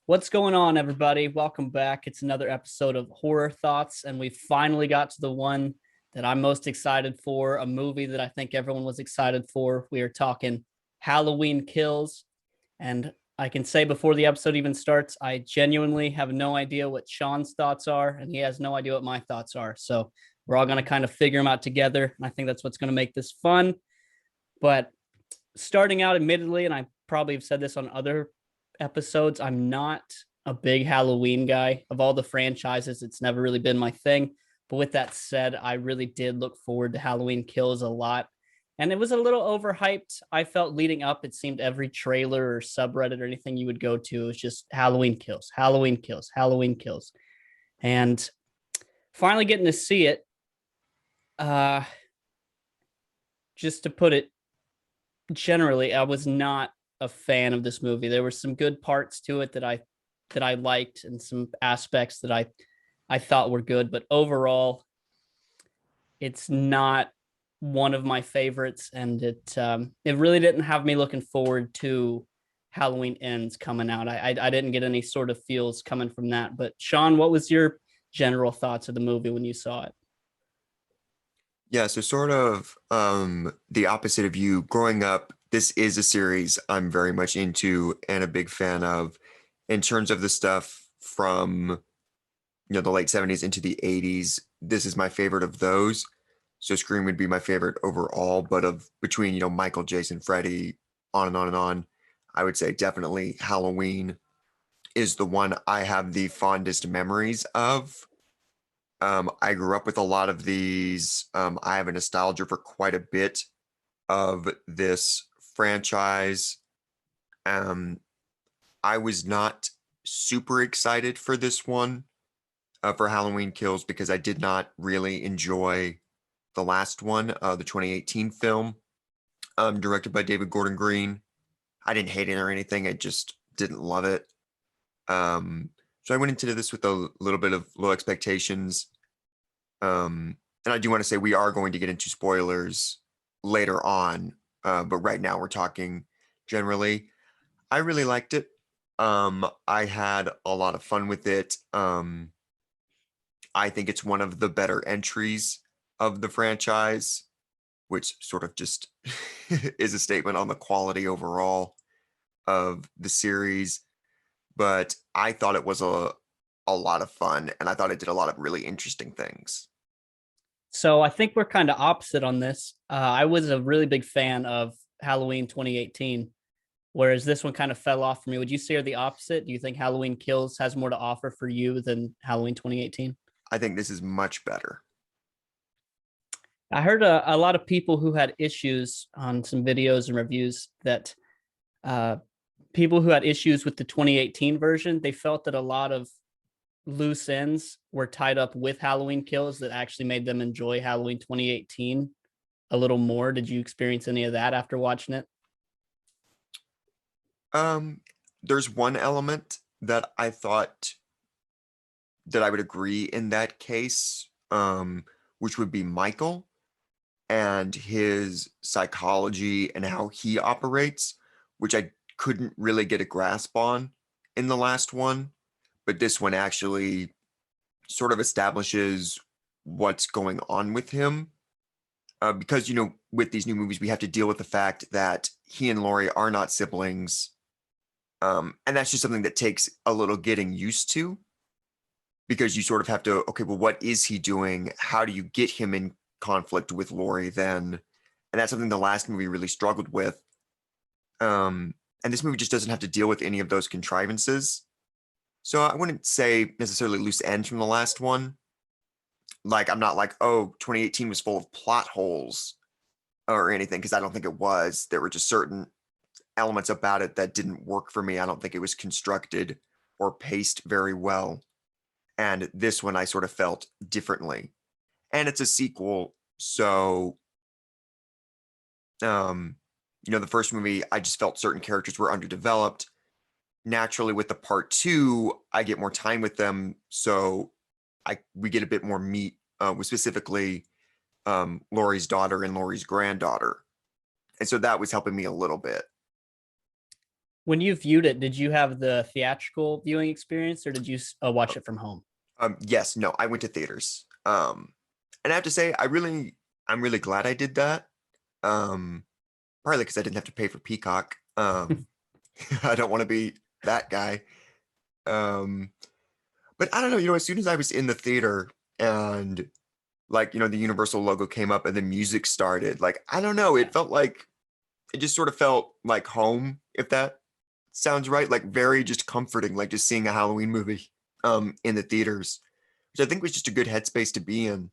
What's going on, everybody? Welcome back. It's another episode of Horror Thoughts, and we finally got to the one that I'm most excited for, a movie that I think everyone was excited for. We are talking Halloween Kills, and I can say before the episode even starts, I genuinely have no idea what Sean's thoughts are, and he has no idea what my thoughts are. So we're all going to kind of figure them out together, and I think that's what's going to make this fun. But starting out, admittedly, and I probably have said this on other episodes, I'm not a big Halloween guy. Of all the franchises, it's never really been my thing. But with that said, I really did look forward to Halloween Kills a lot. And it was a little overhyped. I felt leading up, it seemed every trailer or subreddit or anything you would go to was just Halloween Kills, Halloween Kills, Halloween Kills. And finally getting to see it, uh, just to put it generally, I was not a fan of this movie. There were some good parts to it that I liked, and some aspects that I thought were good, but overall, it's not one of my favorites, and it really didn't have me looking forward to Halloween Ends coming out. I didn't get any sort of feels coming from that. But Sean, what was your general thoughts of the movie when you saw it? Yeah, so sort of the opposite of you. Growing up, this is a series I'm very much into and a big fan of in terms of the stuff from the late 70s into the 80s. This is my favorite of those. So Scream would be my favorite overall, but of between, Michael, Jason, Freddy, on and on and on, I would say definitely Halloween is the one I have the fondest memories of. I grew up with a lot of these. I have a nostalgia for quite a bit of this franchise. Um, I was not super excited for this one, for Halloween Kills, because I did not really enjoy the last one, the 2018 film, directed by David Gordon Green. I didn't hate it or anything. I just didn't love it. So I went into this with a little bit of low expectations. And I do want to say we are going to get into spoilers later on, but right now we're talking generally. I really liked it. I had a lot of fun with it. I think it's one of the better entries of the franchise, which sort of just is a statement on the quality overall of the series. But I thought it was a lot of fun, and I thought it did a lot of really interesting things. So I think we're kind of opposite on this. I was a really big fan of Halloween 2018, whereas this one kind of fell off for me. Would you say the opposite? Do you think Halloween Kills has more to offer for you than Halloween 2018? I think this is much better. I heard a lot of people who had issues on some videos and reviews that uh, people who had issues with the 2018 version, they felt that a lot of loose ends were tied up with Halloween Kills that actually made them enjoy Halloween 2018 a little more. Did you experience any of that after watching it? Um, there's one element that I thought that I would agree in that case, which would be Michael and his psychology and how he operates, which I couldn't really get a grasp on in the last one. But this one actually sort of establishes what's going on with him. Because, with these new movies, we have to deal with the fact that he and Laurie are not siblings. And that's just something that takes a little getting used to, because you sort of have to, okay, well, what is he doing? How do you get him in conflict with Laurie then? And that's something the last movie really struggled with. And this movie just doesn't have to deal with any of those contrivances. So I wouldn't say necessarily loose ends from the last one. Like, I'm not like, oh, 2018 was full of plot holes or anything, because I don't think it was. There were just certain elements about it that didn't work for me. I don't think it was constructed or paced very well. And this one I sort of felt differently. And it's a sequel, so the first movie, I just felt certain characters were underdeveloped. Naturally, with the part two, I get more time with them, so we get a bit more meat with specifically Laurie's daughter and Laurie's granddaughter, and so that was helping me a little bit. When you viewed it, did you have the theatrical viewing experience or did you watch it from home? Yes, no, I went to theaters. And I have to say, I'm really glad I did that. Um, Partly because I didn't have to pay for Peacock. I don't want to be that guy. Um, but I don't know, as soon as I was in the theater and like, the Universal logo came up and the music started, like, I don't know, it felt like it just sort of felt like home, if that sounds right. Like very just comforting, like just seeing a Halloween movie in the theaters, which I think was just a good headspace to be in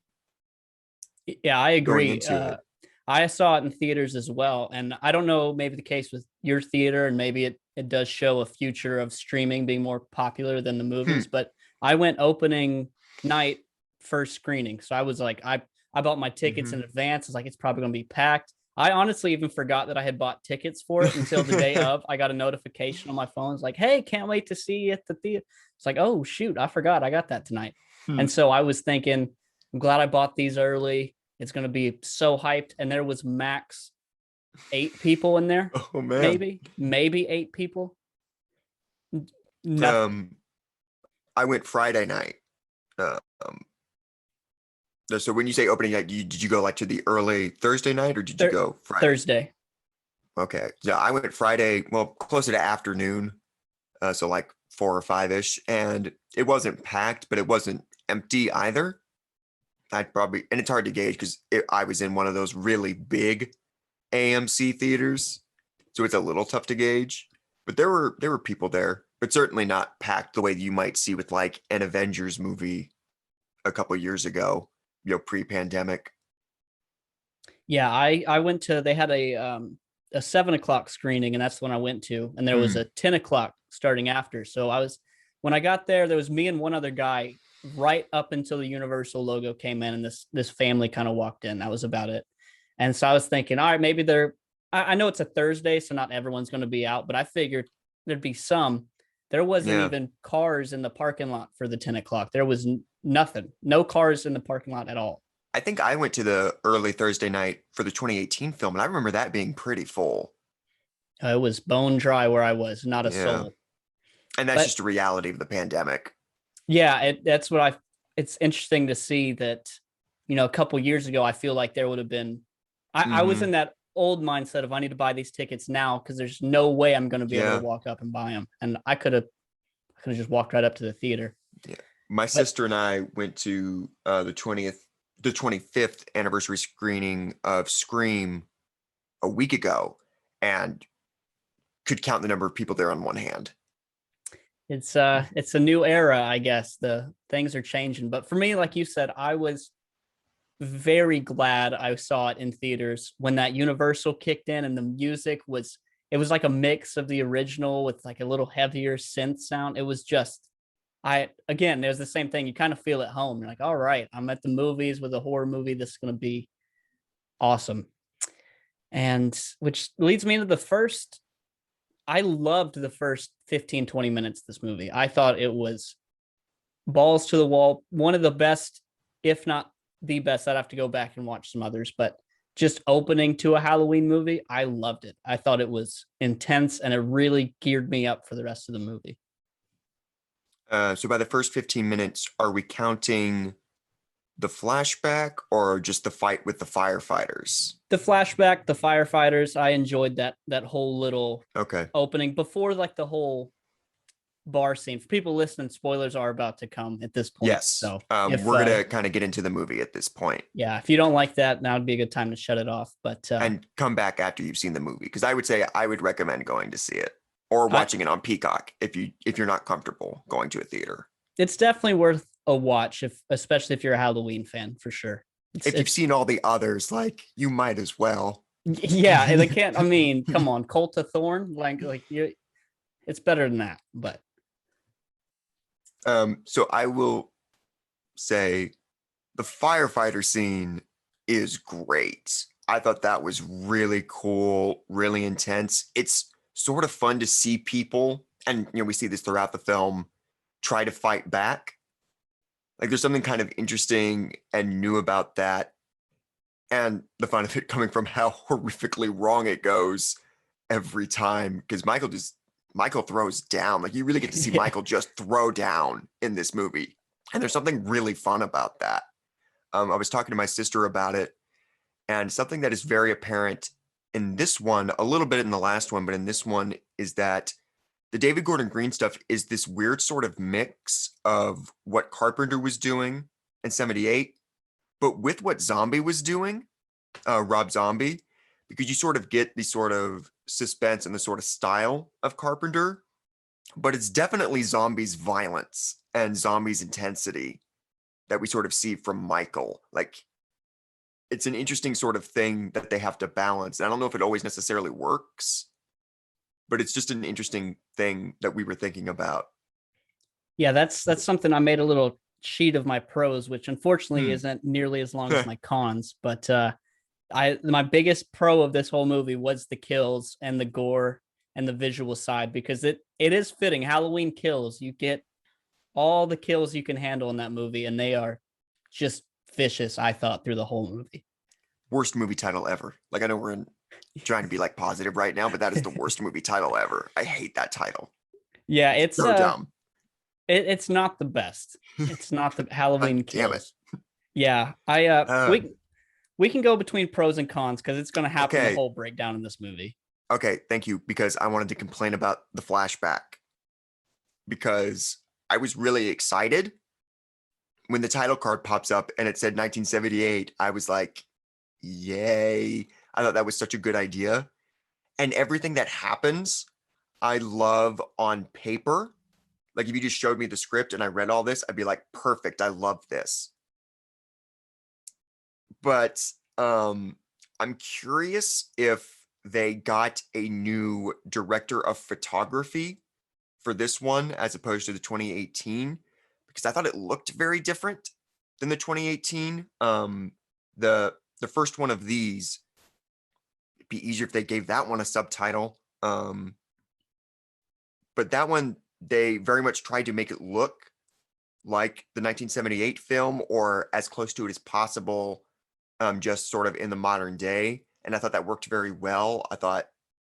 Yeah, I going agree. into it. I saw it in theaters as well. And I don't know, maybe the case with your theater, and maybe it does show a future of streaming being more popular than the Hmm. movies. But I went opening night first screening. So I was like, I bought my tickets in advance. I was like, it's probably going to be packed. I honestly even forgot that I had bought tickets for it until the day of. I got a notification on my phone. It's like, hey, can't wait to see you at the theater. It's like, oh, shoot, I forgot I got that tonight. Hmm. And so I was thinking, I'm glad I bought these early. It's going to be so hyped. And there was max 8 people in there. Oh man. Maybe 8 people. Nothing. Um, I went Friday night. Um, so when you say opening night, did you go like to the early Thursday night or did you go Friday? Thursday. Okay. Yeah, I went Friday, well, closer to afternoon. So like 4 or 5-ish. And it wasn't packed, but it wasn't empty either. I'd probably, and it's hard to gauge because I was in one of those really big AMC theaters. So it's a little tough to gauge. But there were people there, but certainly not packed the way you might see with like an Avengers movie a couple years ago, pre-pandemic. Yeah, I went to, they had a 7 o'clock screening, and that's when I went to, and there was Hmm. a 10 o'clock starting after. So when I got there was me and one other guy right up until the Universal logo came in, and this family kind of walked in. That was about it. And so I was thinking, all right, maybe I know it's a Thursday, so not everyone's going to be out, but I figured there'd be some. There wasn't Yeah. even cars in the parking lot for the 10 o'clock. There was nothing, no cars in the parking lot at all. I think I went to the early Thursday night for the 2018 film, and I remember that being pretty full. It was bone dry where I was, not a Yeah. soul. And that's But just a reality of the pandemic. yeah, that's what it's interesting to see that, a couple years ago, I feel like there would have been, I was Hmm. in that old mindset of I need to buy these tickets now because there's no way I'm going to be able to Yeah. walk up and buy them. And I could have just walked right up to the theater. Yeah. My But sister and I went to the 25th anniversary screening of Scream a week ago and could count the number of people there on one hand. it's a new era, I guess. The things are changing. But for me, like you said, I was very glad I saw it in theaters when that Universal kicked in and the music it was like a mix of the original with like a little heavier synth sound. It was just again, it was the same thing. You kind of feel at home. You're like, all right, I'm at the movies with a horror movie. This is gonna be awesome. And which leads me into the first. I loved the first 15, 20 minutes of this movie. I thought it was balls to the wall, one of the best, if not the best. I'd have to go back and watch some others, but just opening to a Halloween movie, I loved it. I thought it was intense and it really geared me up for the rest of the movie. So by the first 15 minutes, are we counting the flashback or just the fight with the firefighters? The flashback, the firefighters, I enjoyed that whole little Okay. opening before like the whole bar scene. For people listening, spoilers are about to come at this point. Yes. So if We're gonna kind of get into the movie at this point yeah, if you don't like that, now would be a good time to shut it off. But and come back after you've seen the movie because I would say I would recommend going to see it or I, watching it on Peacock if you're not comfortable going to a theater. it's definitely worth a watch, if especially if you're a Halloween fan, for sure. If you've It's seen all the others, like you might as well. yeah, and they can't. I mean, come on, Cult of Thorn, like you, it's better than that. But So I will say the firefighter scene is great. I thought that was really cool, really intense. It's sort of fun to see people, and we see this throughout the film, try to fight back. Like there's something kind of interesting and new about that. And the fun of it coming from how horrifically wrong it goes every time. Because Michael just Michael throws down. Like you really get to see Yeah. Michael just throw down in this movie. And there's something really fun about that. I was talking to my sister about it, and something that is very apparent in this one, a little bit in the last one, but in this one is that the David Gordon Green stuff is this weird sort of mix of what Carpenter was doing in 78, but with what Zombie was doing, Rob Zombie, because you sort of get the sort of suspense and the sort of style of Carpenter, but it's definitely Zombie's violence and Zombie's intensity that we sort of see from Michael. Like it's an interesting sort of thing that they have to balance. And I don't know if it always necessarily works, but it's just an interesting thing that we were thinking about. Yeah, that's something I made a little sheet of my pros, which unfortunately Hmm. isn't nearly as long as my cons. But I my biggest pro of this whole movie was the kills and the gore and the visual side, because it is fitting. Halloween Kills, you get all the kills you can handle in that movie, and they are just vicious, I thought, through the whole movie. Worst movie title ever. Like I know trying to be like positive right now, but that is the worst movie title ever. I hate that title. Yeah, it's So dumb. it's not the best. It's not the God Halloween damn it. Kills. Yeah, I Uh, we can go between pros and cons because it's going to happen the okay. whole breakdown in this movie. Okay. Thank you. Because I wanted to complain about the flashback because I was really excited when the title card pops up and it said 1978. I was like, yay. I thought that was such a good idea. And everything that happens, I love on paper. Like if you just showed me the script and I read all this, I'd be like, perfect. I love this. But I'm curious if they got a new director of photography for this one as opposed to the 2018, because I thought it looked very different than the 2018. The first one of these, it'd be easier if they gave that one a subtitle. But that one, they very much tried to make it look like the 1978 film or as close to it as possible, just sort of in the modern day. And I thought that worked very well. I thought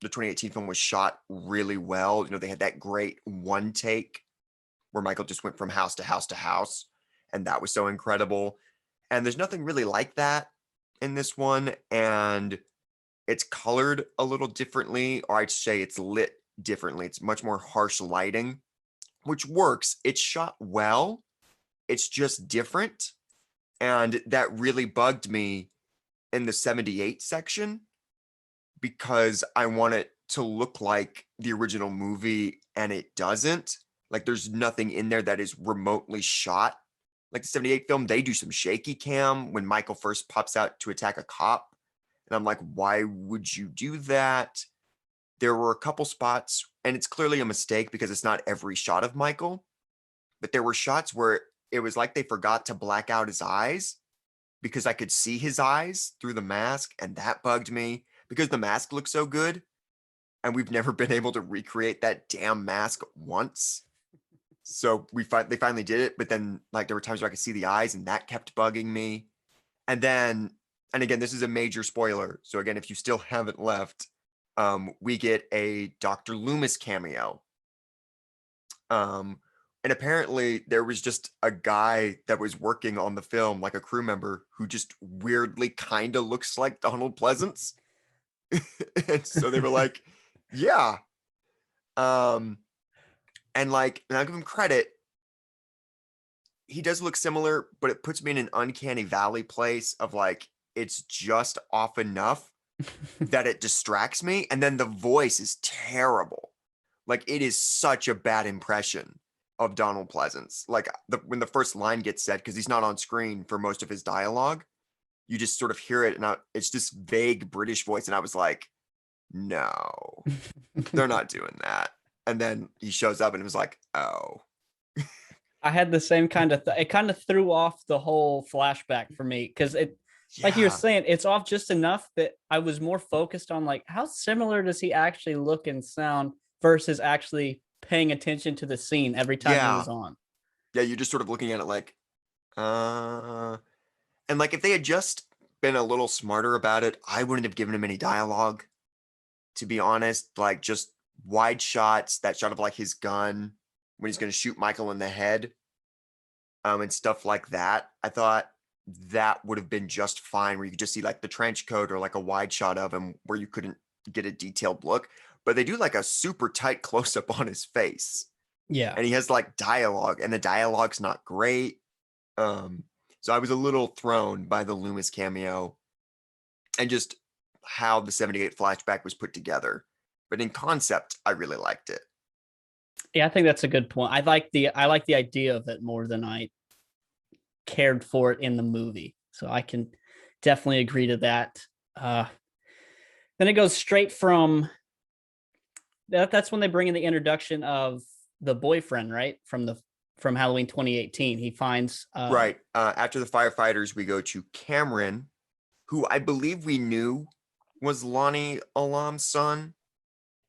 the 2018 film was shot really well. You know, they had that great one take where Michael just went from house to house to house, and that was so incredible. And there's nothing really like that in this one. And it's colored a little differently, or I'd say it's lit differently. It's much more harsh lighting, which works. It's shot well. It's just different. And that really bugged me in the 78 section because I want it to look like the original movie and it doesn't. Like there's nothing in there that is remotely shot. Like the 78 film, they do some shaky cam when Michael first pops out to attack a cop. And I'm like, why would you do that? There were a couple spots, and it's clearly a mistake because it's not every shot of Michael, but there were shots where it was like they forgot to black out his eyes because I could see his eyes through the mask, and that bugged me because the mask looked so good, and we've never been able to recreate that damn mask once. So they finally did it, but then like there were times where I could see the eyes, and that kept bugging me. And then, and again, this is a major spoiler. So again, if you still haven't left, we get a Dr. Loomis cameo. And apparently there was just a guy that was working on the film, like a crew member, who just weirdly kind of looks like Donald Pleasance. And so they were like, yeah. And like, and I'll give him credit. He does look similar, but it puts me in an uncanny valley place of like, it's just off enough that it distracts me. And then the voice is terrible. Like it is such a bad impression of Donald Pleasance. Like when the first line gets said, because he's not on screen for most of his dialogue, you just sort of hear it, and it's just vague British voice. And I was like, no, they're not doing that. And then he shows up, and it was like, oh. I had the same kind of it kind of threw off the whole flashback for me because it, like you were Yeah, saying, it's off just enough that I was more focused on like how similar does he actually look and sound versus actually paying attention to the scene every time he yeah, was on. yeah. You're just sort of looking at it like, and like if they had just been a little smarter about it, I wouldn't have given him any dialogue, to be honest. Like just wide shots, that shot of like his gun when he's going to shoot Michael in the head, and stuff like that. I thought that would have been just fine, where you could just see like the trench coat or like a wide shot of him where you couldn't get a detailed look. But they do like a super tight close up on his face, Yeah. and he has like dialogue, and the dialogue's not great. So I was a little thrown by the Loomis cameo and just how the 78 flashback was put together. But in concept, I really liked it. Yeah, I think that's a good point. I like the idea of it more than I cared for it in the movie. So I can definitely agree to that. Then it goes straight from that's when they bring in the introduction of the boyfriend, right? From Halloween 2018. He finds Right. After the firefighters, we go to Cameron, who I believe we knew was Lonnie Alam's son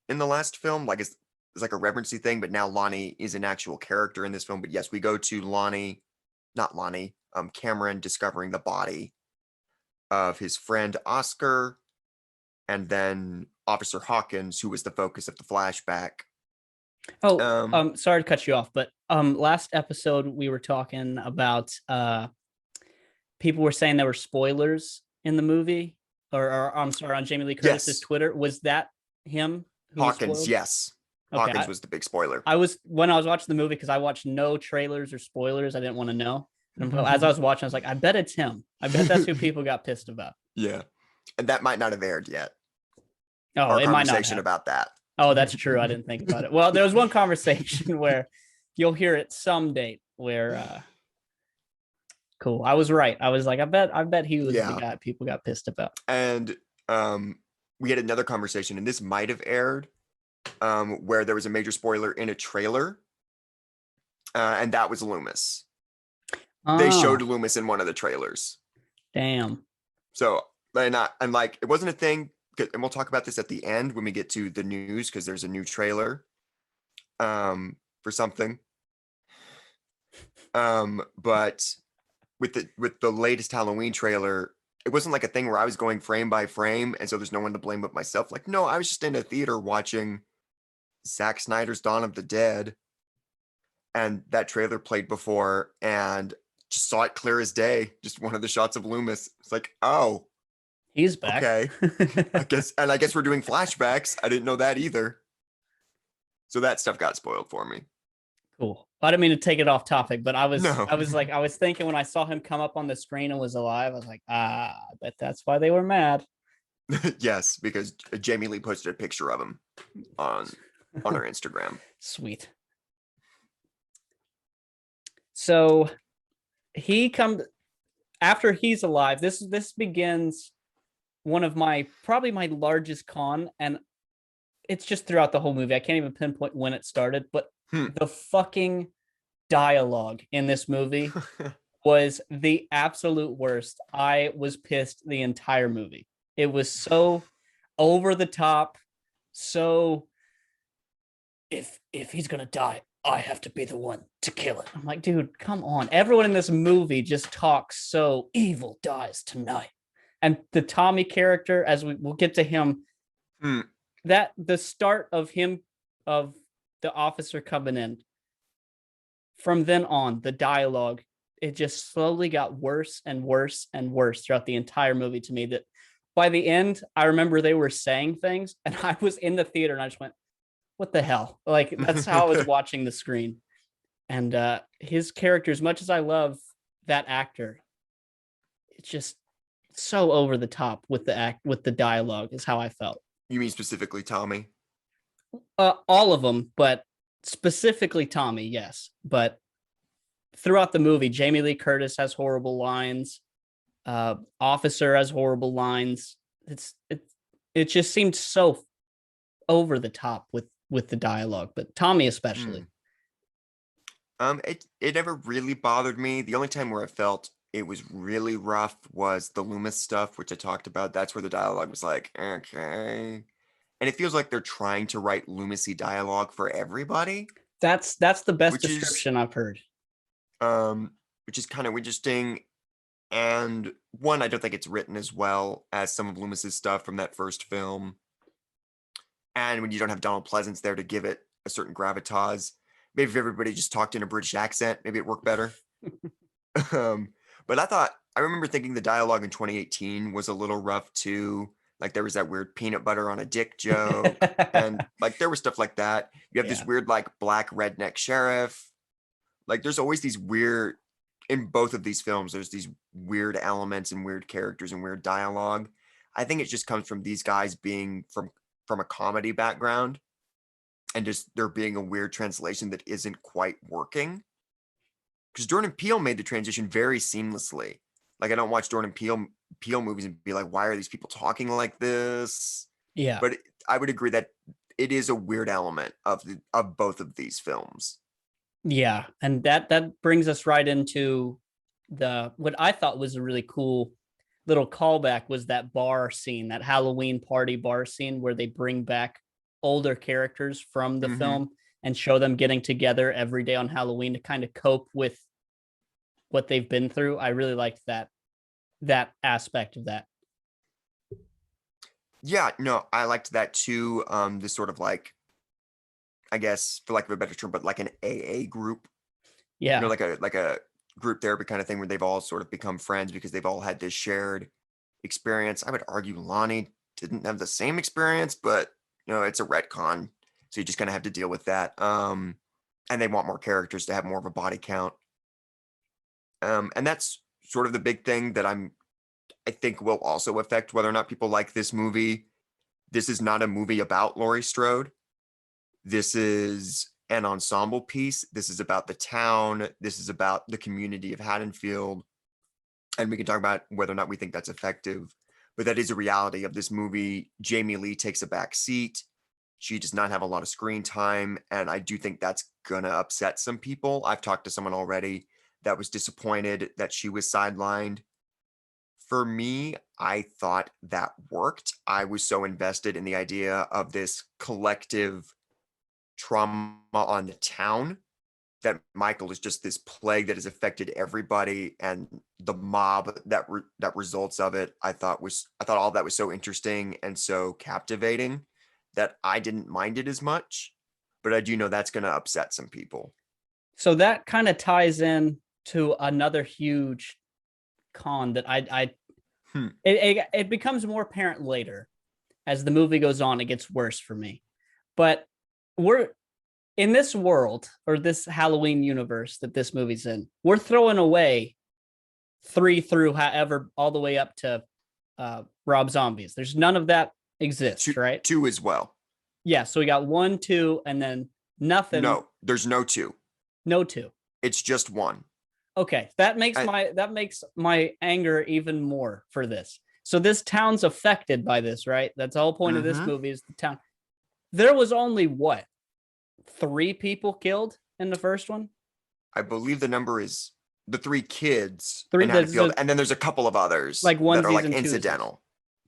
in the last film. Like it's like a reverency thing, but now Lonnie is an actual character in this film. But yes, we go to Cameron discovering the body of his friend Oscar, and then Officer Hawkins, who was the focus of the flashback. Sorry to cut you off, but last episode we were talking about people were saying there were spoilers in the movie, or I'm sorry, on Jamie Lee Curtis's Yes. Twitter. Was that him? Hawkins, yes. Okay, Hawkins was the big spoiler. When I was watching the movie, because I watched no trailers or spoilers, I didn't want to know. And as I was watching, I was like, I bet it's him. I bet that's who people got pissed about. Yeah. And that might not have aired yet. Oh, Our it might not conversation have. about that. Oh, that's true. I didn't think about it. Well, there was one conversation where you'll hear it some date where cool. I was right. I was like, I bet he was the guy people got pissed about. And we had another conversation, and this might have aired, where there was a major spoiler in a trailer. And that was Loomis. They showed Loomis in one of the trailers. Damn. So, and like, it wasn't a thing, and we'll talk about this at the end when we get to the news, because there's a new trailer for something. But with the latest Halloween trailer, it wasn't like a thing where I was going frame by frame, and so there's no one to blame but myself. Like, no, I was just in a theater watching Zack Snyder's Dawn of the Dead, and that trailer played before, and just saw it clear as day. Just one of the shots of Loomis. It's like, oh, he's back. Okay, I guess we're doing flashbacks. I didn't know that either. So that stuff got spoiled for me. Cool. I didn't mean to take it off topic, but I was No. I was thinking when I saw him come up on the screen and was alive, I was like, I bet that's why they were mad. Yes, because Jamie Lee posted a picture of him on her Instagram. Sweet. So he comes after he's alive. This begins one of probably my largest con, and it's just throughout the whole movie. I can't even pinpoint when it started, but the fucking dialogue in this movie was the absolute worst. I was pissed the entire movie. It was so over the top. So if he's gonna die, I have to be the one to kill it. I'm like, dude, come on. Everyone in this movie just talks so evil dies tonight. And the Tommy character, as we'll get to him, that the start of the officer coming in, from then on, the dialogue, it just slowly got worse and worse and worse throughout the entire movie to me, that by the end, I remember they were saying things and I was in the theater and I just went, what the hell? Like, that's how I was watching the screen. And his character, as much as I love that actor, it's just so over the top with the dialogue is how I felt. You mean specifically Tommy? All of them, but specifically Tommy, yes. But throughout the movie, Jamie Lee Curtis has horrible lines. Officer has horrible lines. It just seemed so over the top with the dialogue, but Tommy especially. It never really bothered me. The only time where I felt it was really rough was the Loomis stuff, which I talked about. That's where the dialogue was like, okay. And it feels like they're trying to write Loomisy dialogue for everybody. That's the best description I've heard. Which is kind of interesting. And one, I don't think it's written as well as some of Loomis's stuff from that first film. And when you don't have Donald Pleasance there to give it a certain gravitas, maybe if everybody just talked in a British accent, maybe it worked better. um, but I remember thinking the dialogue in 2018 was a little rough too. Like there was that weird peanut butter on a dick joke. And like there was stuff like that. You have this weird like black redneck sheriff. Like there's always these weird, in both of these films, there's these weird elements and weird characters and weird dialogue. I think it just comes from these guys being from a comedy background and just there being a weird translation that isn't quite working. Because Jordan Peele made the transition very seamlessly. Like I don't watch Jordan Peele movies and be like, why are these people talking like this? Yeah. But I would agree that it is a weird element of both of these films. Yeah, and that brings us right into what I thought was a really cool little callback was that bar scene, that Halloween party bar scene where they bring back older characters from the film and show them getting together every day on Halloween to kind of cope with what they've been through. I really liked that aspect of that. Yeah, no, I liked that too. This sort of like, I guess, for lack of a better term, but like an AA group. Yeah. You know, like a group therapy kind of thing where they've all sort of become friends because they've all had this shared experience. I would argue Lonnie didn't have the same experience, but you know, it's a retcon. So you just kind of have to deal with that. And they want more characters to have more of a body count. And that's sort of the big thing that I think will also affect whether or not people like this movie. This is not a movie about Laurie Strode. This is an ensemble piece. This is about the town. This is about the community of Haddonfield. And we can talk about whether or not we think that's effective. But that is a reality of this movie. Jamie Lee takes a back seat. She does not have a lot of screen time. And I do think that's going to upset some people. I've talked to someone already that was disappointed that she was sidelined. For me, I thought that worked. I was so invested in the idea of this collective trauma on the town that Michael is just this plague that has affected everybody, and the mob that results of it. I thought all that was so interesting and so captivating that I didn't mind it as much, but I do know that's going to upset some people. So that kind of ties in to another huge con that it becomes more apparent later as the movie goes on. It gets worse for me, but we're in this world or this Halloween universe that this movie's in. We're throwing away 3 through however all the way up to Rob Zombies. There's none of that exists, right? 2 as well. Yeah, so we got 1, 2, and then nothing. No, there's no 2. No 2. It's just 1. Okay, that makes my anger even more for this. So this town's affected by this, right? That's the whole point of this movie is the town. There was only what? 3 people killed in the first one? I believe the number is the 3 kids 3 in Haddonfield, and then there's a couple of others like that are like and incidental.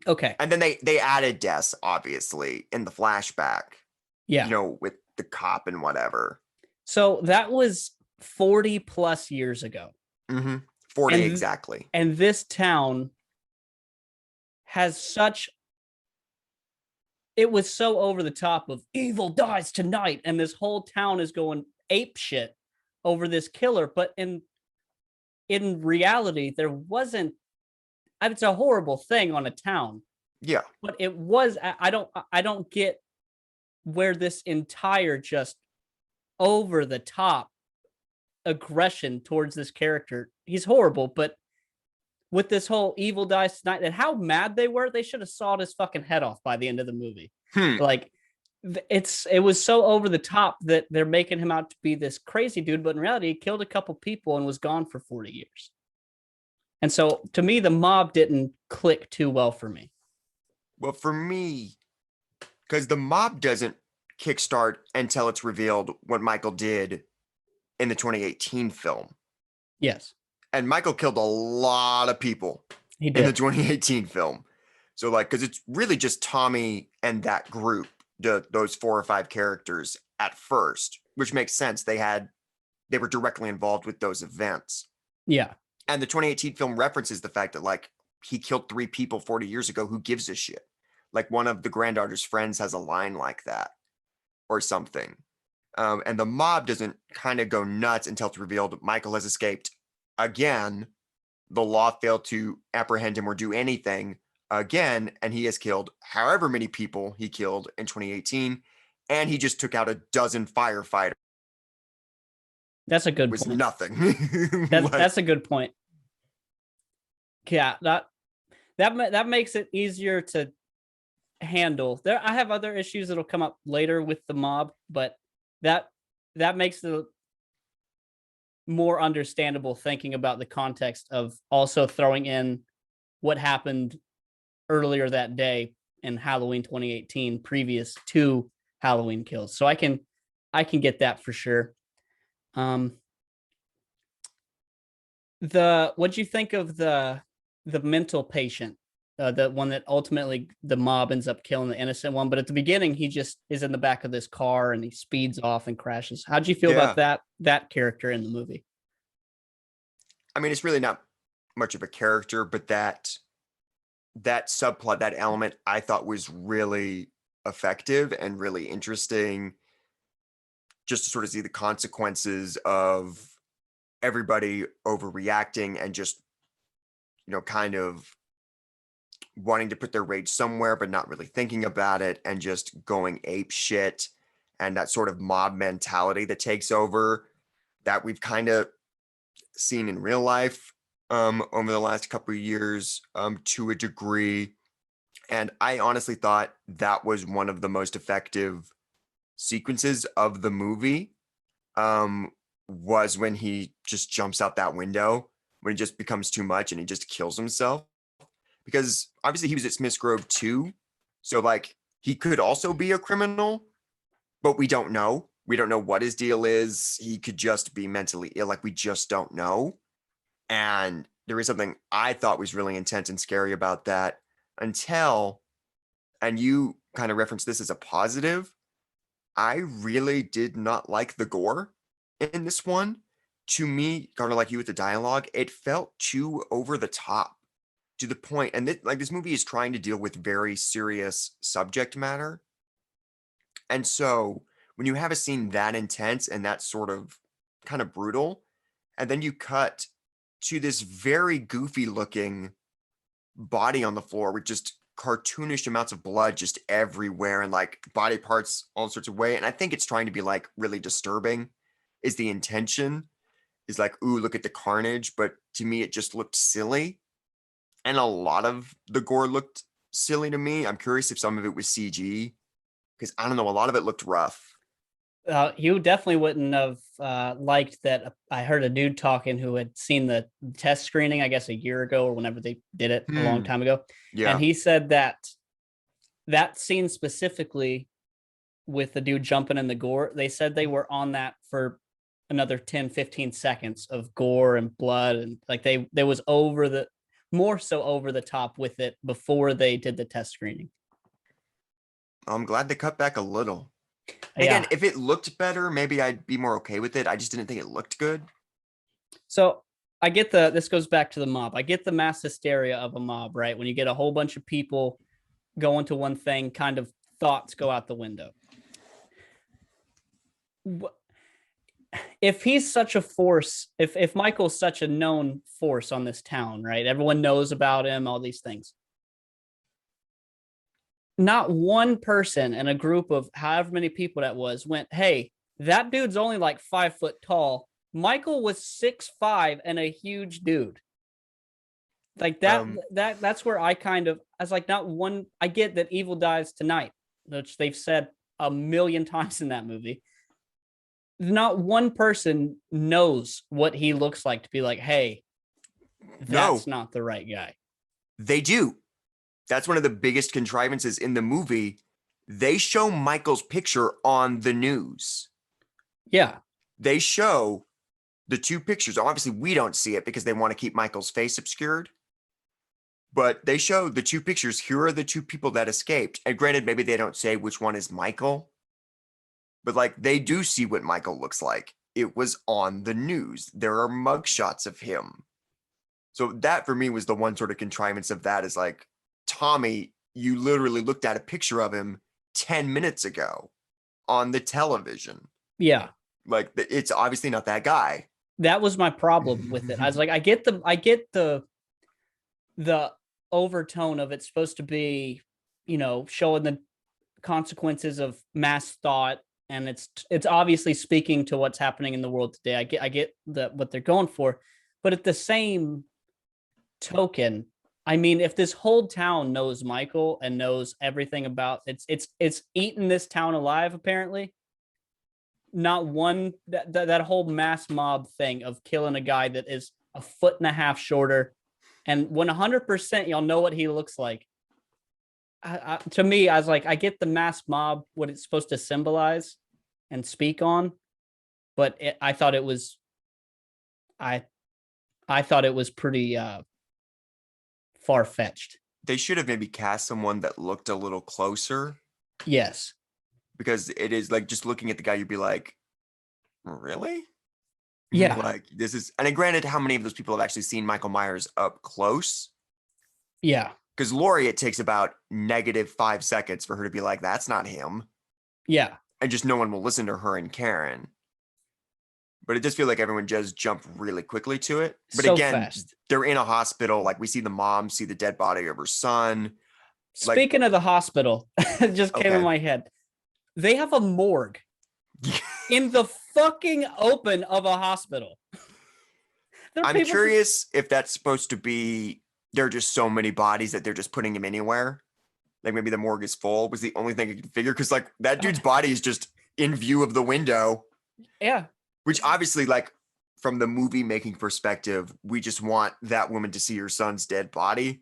Okay. And then they added deaths, obviously, in the flashback. Yeah. You know, with the cop and whatever. So that was 40 plus years ago. 40 exactly. And this town has it was so over the top of evil dies tonight, and this whole town is going ape shit over this killer. But in reality, there wasn't. It's a horrible thing on a town. Yeah, but it was. I don't get where this entire just over the top aggression towards this character. He's horrible, but with this whole evil dies tonight and how mad they were, they should have sawed his fucking head off by the end of the movie. Like it was so over the top that they're making him out to be this crazy dude, but in reality, he killed a couple people and was gone for 40 years. And so to me, the mob didn't click too well for me. Well, for me, because the mob doesn't kickstart until it's revealed what Michael did in the 2018 film. Yes. And Michael killed a lot of people in the 2018 film. So like, because it's really just Tommy and that group, those 4 or 5 characters at first, which makes sense. They were directly involved with those events. Yeah. And the 2018 film references the fact that like he killed 3 people 40 years ago. Who gives a shit? like one of the granddaughter's friends has a line like that or something. And the mob doesn't kind of go nuts until it's revealed Michael has escaped again. The law failed to apprehend him or do anything again, and he has killed however many people he killed in 2018, and he just took out a dozen firefighters. That's a good Was point. nothing. That's a good point. Yeah, that makes it easier to handle. There, I have other issues that'll come up later with the mob, but that makes it more understandable thinking about the context of also throwing in what happened earlier that day in Halloween 2018, previous to Halloween Kills. So I can get that for sure. What'd you think of the mental patient, the one that ultimately the mob ends up killing the innocent one? But at the beginning, he just is in the back of this car and he speeds off and crashes. How'd you feel about that character in the movie? I mean, it's really not much of a character, but that subplot, that element, I thought was really effective and really interesting, just to sort of see the consequences of everybody overreacting and just, kind of wanting to put their rage somewhere, but not really thinking about it and just going ape shit. And that sort of mob mentality that takes over that we've kind of seen in real life over the last couple of years to a degree. And I honestly thought that was one of the most effective sequences of the movie, was when he just jumps out that window, when it just becomes too much and he just kills himself. Because obviously he was at Smith's Grove too. So like he could also be a criminal, but we don't know. We don't know what his deal is. He could just be mentally ill. Like we just don't know. And there is something I thought was really intense and scary about that until, and you kind of referenced this as a positive, I really did not like the gore in this one. To me, kind of like you with the dialogue, it felt too over the top to the point. And this movie is trying to deal with very serious subject matter. And so when you have a scene that intense and that sort of kind of brutal, and then you cut to this very goofy looking body on the floor with just cartoonish amounts of blood just everywhere and like body parts all sorts of way. And I think it's trying to be like really disturbing is the intention, is like, ooh, look at the carnage. But to me, it just looked silly. And a lot of the gore looked silly to me. I'm curious if some of it was CG, because I don't know, a lot of it looked rough. You definitely wouldn't have liked that. I heard a dude talking who had seen the test screening, I guess a year ago or whenever they did it a long time ago. Yeah. And he said that scene specifically with the dude jumping in the gore, they said they were on that for another 10, 15 seconds of gore and blood. And like they was more so over the top with it before they did the test screening. I'm glad they cut back a little. Yeah. Again, if it looked better, maybe I'd be more okay with it. I just didn't think it looked good. So I get this goes back to the mob. I get the mass hysteria of a mob, right? When you get a whole bunch of people going to one thing, kind of thoughts go out the window. If he's such a force, if Michael's such a known force on this town, right? Everyone knows about him, all these things. Not one person in a group of however many people that was went, hey, that dude's only like 5 foot tall. Michael was 6'5" and a huge dude. Like that's where I was like, not one. I get that evil dies tonight, which they've said a million times in that movie. Not one person knows what he looks like to be like, hey, that's not the right guy. They do. That's one of the biggest contrivances in the movie. They show Michael's picture on the news. Yeah. They show the two pictures. Obviously, we don't see it because they want to keep Michael's face obscured. But they show the two pictures. Here are the two people that escaped. And granted, maybe they don't say which one is Michael. But like they do see what Michael looks like. It was on the news. There are mugshots of him. So that for me was the one sort of contrivance of that is like, Tommy you literally looked at a picture of him 10 minutes ago on the television. Yeah. Like, it's obviously not that guy. That was my problem with it. I was like, I get the overtone of it's supposed to be, showing the consequences of mass thought, and it's obviously speaking to what's happening in the world today. I get what they're going for, but at the same token, I mean, if this whole town knows Michael and knows everything about it's eaten this town alive, apparently. Not one that whole mass mob thing of killing a guy that is a foot and a half shorter, and 100% y'all know what he looks like. To me, I was like, I get the mass mob, what it's supposed to symbolize and speak on, but I thought it was, I thought it was pretty far fetched. They should have maybe cast someone that looked a little closer. Yes. Because it is like, just looking at the guy, you'd be like, really? Yeah. Like, this is, and granted, how many of those people have actually seen Michael Myers up close? Yeah. Because Lori, it takes about -5 seconds for her to be like, that's not him. Yeah. And just no one will listen to her and Karen. But it does feel like everyone just jumped really quickly to it. But so again, fast. They're in a hospital. Like, we see the mom see the dead body of her son. Speaking of the hospital, it just came in my head. They have a morgue in the fucking open of a hospital. I'm curious if that's supposed to be, there are just so many bodies that they're just putting him anywhere. Like, maybe the morgue is full was the only thing I could figure. Because, like, that dude's body is just in view of the window. Yeah. Which obviously, like, from the movie making perspective, we just want that woman to see her son's dead body.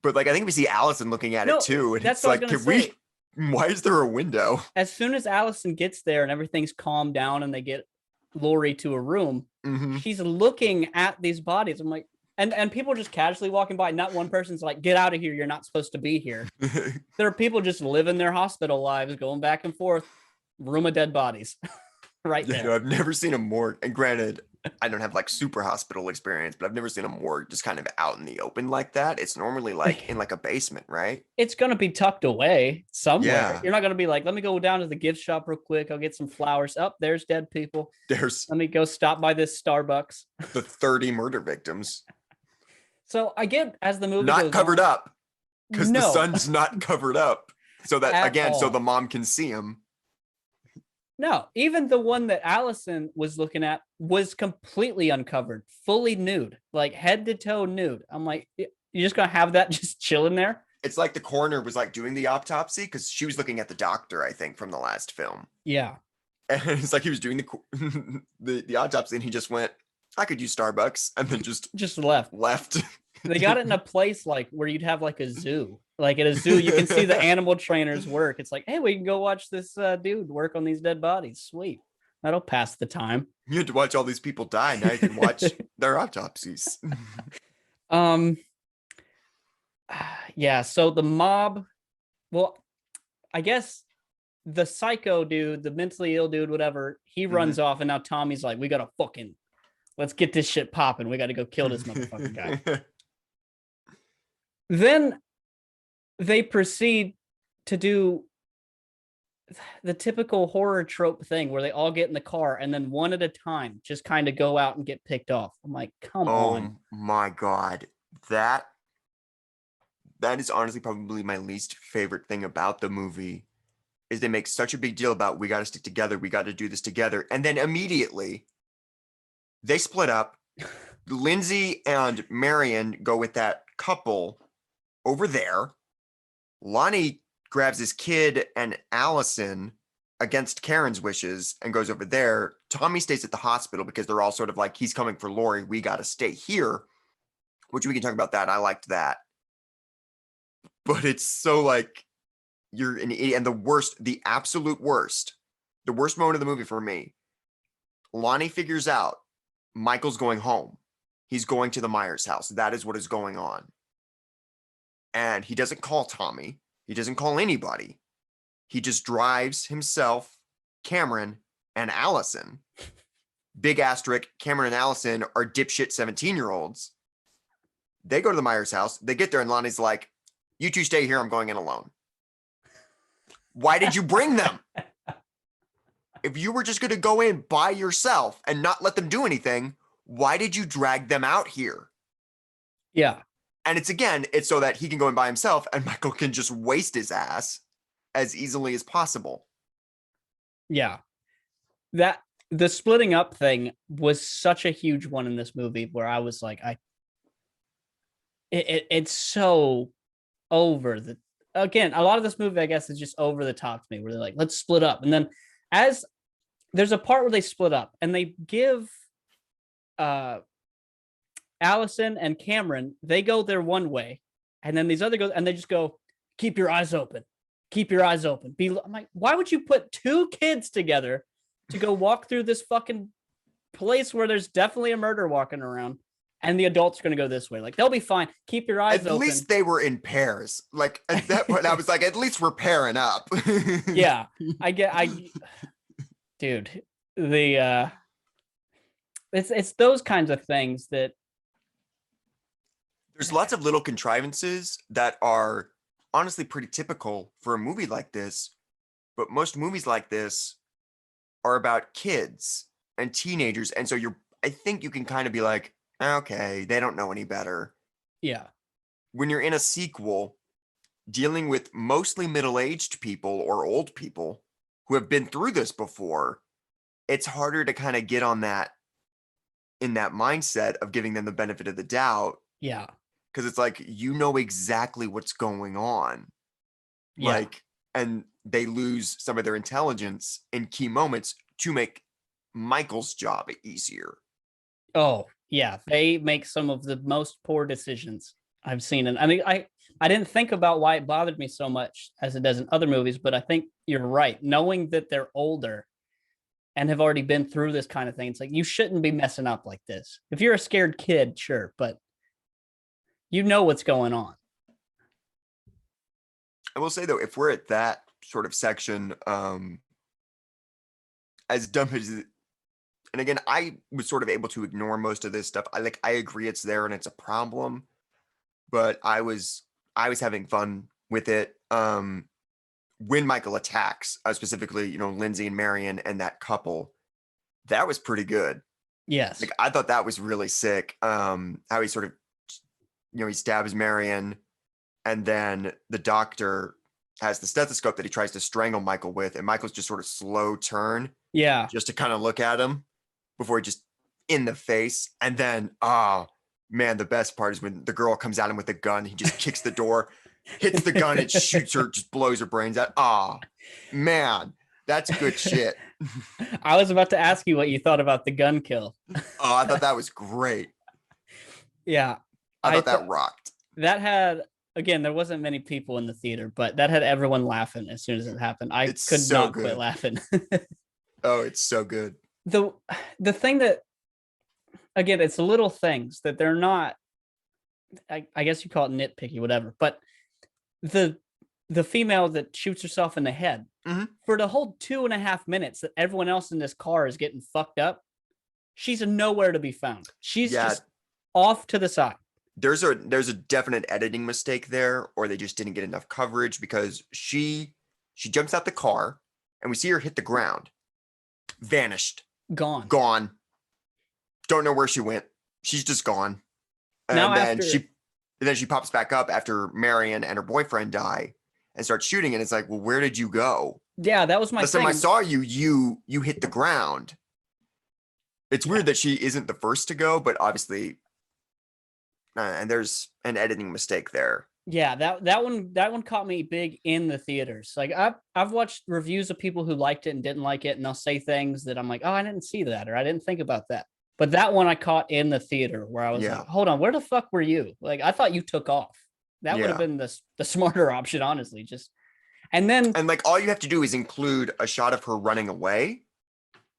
But, like, I think we see Allison looking at it too. And that's it's what like, why is there a window? As soon as Allison gets there and everything's calmed down and they get Lori to a room, she's looking at these bodies. I'm like, and people just casually walking by. Not one person's like, get out of here. You're not supposed to be here. There are people just living their hospital lives, going back and forth, room of dead bodies. Right there. I've never seen a morgue. And granted, I don't have like super hospital experience, but I've never seen a morgue just kind of out in the open like that. It's normally like in like a basement, right? It's going to be tucked away somewhere. Yeah. You're not going to be like, let me go down to the gift shop real quick. I'll get some flowers. Up there's dead people. Let me go stop by this Starbucks. The 30 murder victims. So I get, as the movie not goes covered on, up because the son's not covered up. So that again, so the mom can see him. No, even the one that Allison was looking at was completely uncovered, fully nude, like head to toe nude. I'm like, you're just going to have that just chilling there? It's like the coroner was like doing the autopsy because she was looking at the doctor, I think, from the last film. Yeah. And it's like he was doing the autopsy and he just went, I could use Starbucks, and then just left. They got it in a place like where you'd have like a zoo. Like at a zoo, you can see the animal trainers work. It's like, hey, we can go watch this dude work on these dead bodies. Sweet. That'll pass the time. You had to watch all these people die. Now you can watch their autopsies. Yeah, so the mob, well, I guess the psycho dude, the mentally ill dude, whatever, he runs off, and now Tommy's like, we gotta let's get this shit popping. We gotta go kill this motherfucking guy. Then they proceed to do the typical horror trope thing where they all get in the car and then one at a time just kind of go out and get picked off. I'm like, come on. Oh my God. That is honestly probably my least favorite thing about the movie is they make such a big deal about we got to stick together. We got to do this together. And then immediately they split up. Lindsay and Marion go with that couple over there. Lonnie grabs his kid and Allison against Karen's wishes and goes over there. Tommy stays at the hospital because they're all sort of like, he's coming for Lori. We got to stay here, which we can talk about that. I liked that. But it's so like, you're an idiot. And the absolute worst, the worst moment of the movie for me, Lonnie figures out Michael's going home. He's going to the Myers house. That is what is going on. And he doesn't call Tommy. He doesn't call anybody. He just drives himself, Cameron, and Allison. Big asterisk, Cameron and Allison are dipshit 17-year-olds. They go to the Myers house. They get there and Lonnie's like, You two stay here. I'm going in alone. Why did you bring them? If you were just going to go in by yourself and not let them do anything, why did you drag them out here? Yeah. And it's so that he can go in by himself and Michael can just waste his ass as easily as possible. Yeah. That the splitting up thing was such a huge one in this movie where I was like, it's so over the again, a lot of this movie, I guess, is just over the top to me where they're like, let's split up. And then as there's a part where they split up and they give Allison and Cameron, they go their one way, and then these other go and they just go, keep your eyes open. Keep your eyes open. I'm like, why would you put two kids together to go walk through this fucking place where there's definitely a murder walking around, and the adults are going to go this way? Like, they'll be fine. Keep your eyes open. At least they were in pairs. Like, at that point, I was like, at least we're pairing up. Yeah, dude, it's those kinds of things that there's lots of little contrivances that are honestly pretty typical for a movie like this, but most movies like this are about kids and teenagers, and so I think you can kind of be like, okay, they don't know any better. Yeah. When you're in a sequel dealing with mostly middle-aged people or old people who have been through this before, it's harder to kind of get on that in that mindset of giving them the benefit of the doubt. Yeah. Because it's like, you know exactly what's going on. Yeah. Like, and they lose some of their intelligence in key moments to make Michael's job easier. Oh, yeah. They make some of the most poor decisions I've seen. And I mean, I didn't think about why it bothered me so much as it does in other movies, but I think you're right. Knowing that they're older and have already been through this kind of thing, it's like, you shouldn't be messing up like this. If you're a scared kid, sure, but you know what's going on. I will say, though, if we're at that sort of section, as dumb as it, and again, I was sort of able to ignore most of this stuff. I agree it's there and it's a problem, but I was having fun with it. When Michael attacks, specifically, Lindsay and Marion and that couple, that was pretty good. Yes. Like, I thought that was really sick. How he sort of, he stabs Marion, and then the doctor has the stethoscope that he tries to strangle Michael with, and Michael's just sort of slow turn. Yeah. Just to kind of look at him before he just in the face. And then, oh man, the best part is when the girl comes at him with a gun. He just kicks the door, hits the gun, it shoots her, just blows her brains out. Oh man, that's good shit. I was about to ask you what you thought about the gun kill. Oh, I thought that was great. Yeah. I thought that rocked. That had, again, there wasn't many people in the theater, but that had everyone laughing as soon as it happened. I could not quit laughing. Oh, it's so good. The thing that, again, it's little things that they're not, I guess you call it nitpicky, whatever, but the female that shoots herself in the head, for the whole 2.5 minutes that everyone else in this car is getting fucked up, she's nowhere to be found. She's just off to the side. There's a definite editing mistake there, or they just didn't get enough coverage, because she jumps out the car and we see her hit the ground, vanished, gone. Don't know where she went. She's just gone. And then she pops back up after Marion and her boyfriend die and starts shooting. And it's like, well, where did you go? Yeah, that was my thing. Last time I saw you hit the ground. It's weird that she isn't the first to go, but obviously. And there's an editing mistake there. Yeah, that one caught me big in the theaters. Like, I've watched reviews of people who liked it and didn't like it, and they'll say things that I'm like, oh, I didn't see that, or I didn't think about that. But that one I caught in the theater where I was like, hold on, where the fuck were you? Like, I thought you took off. That would have been the smarter option, honestly. And like, all you have to do is include a shot of her running away,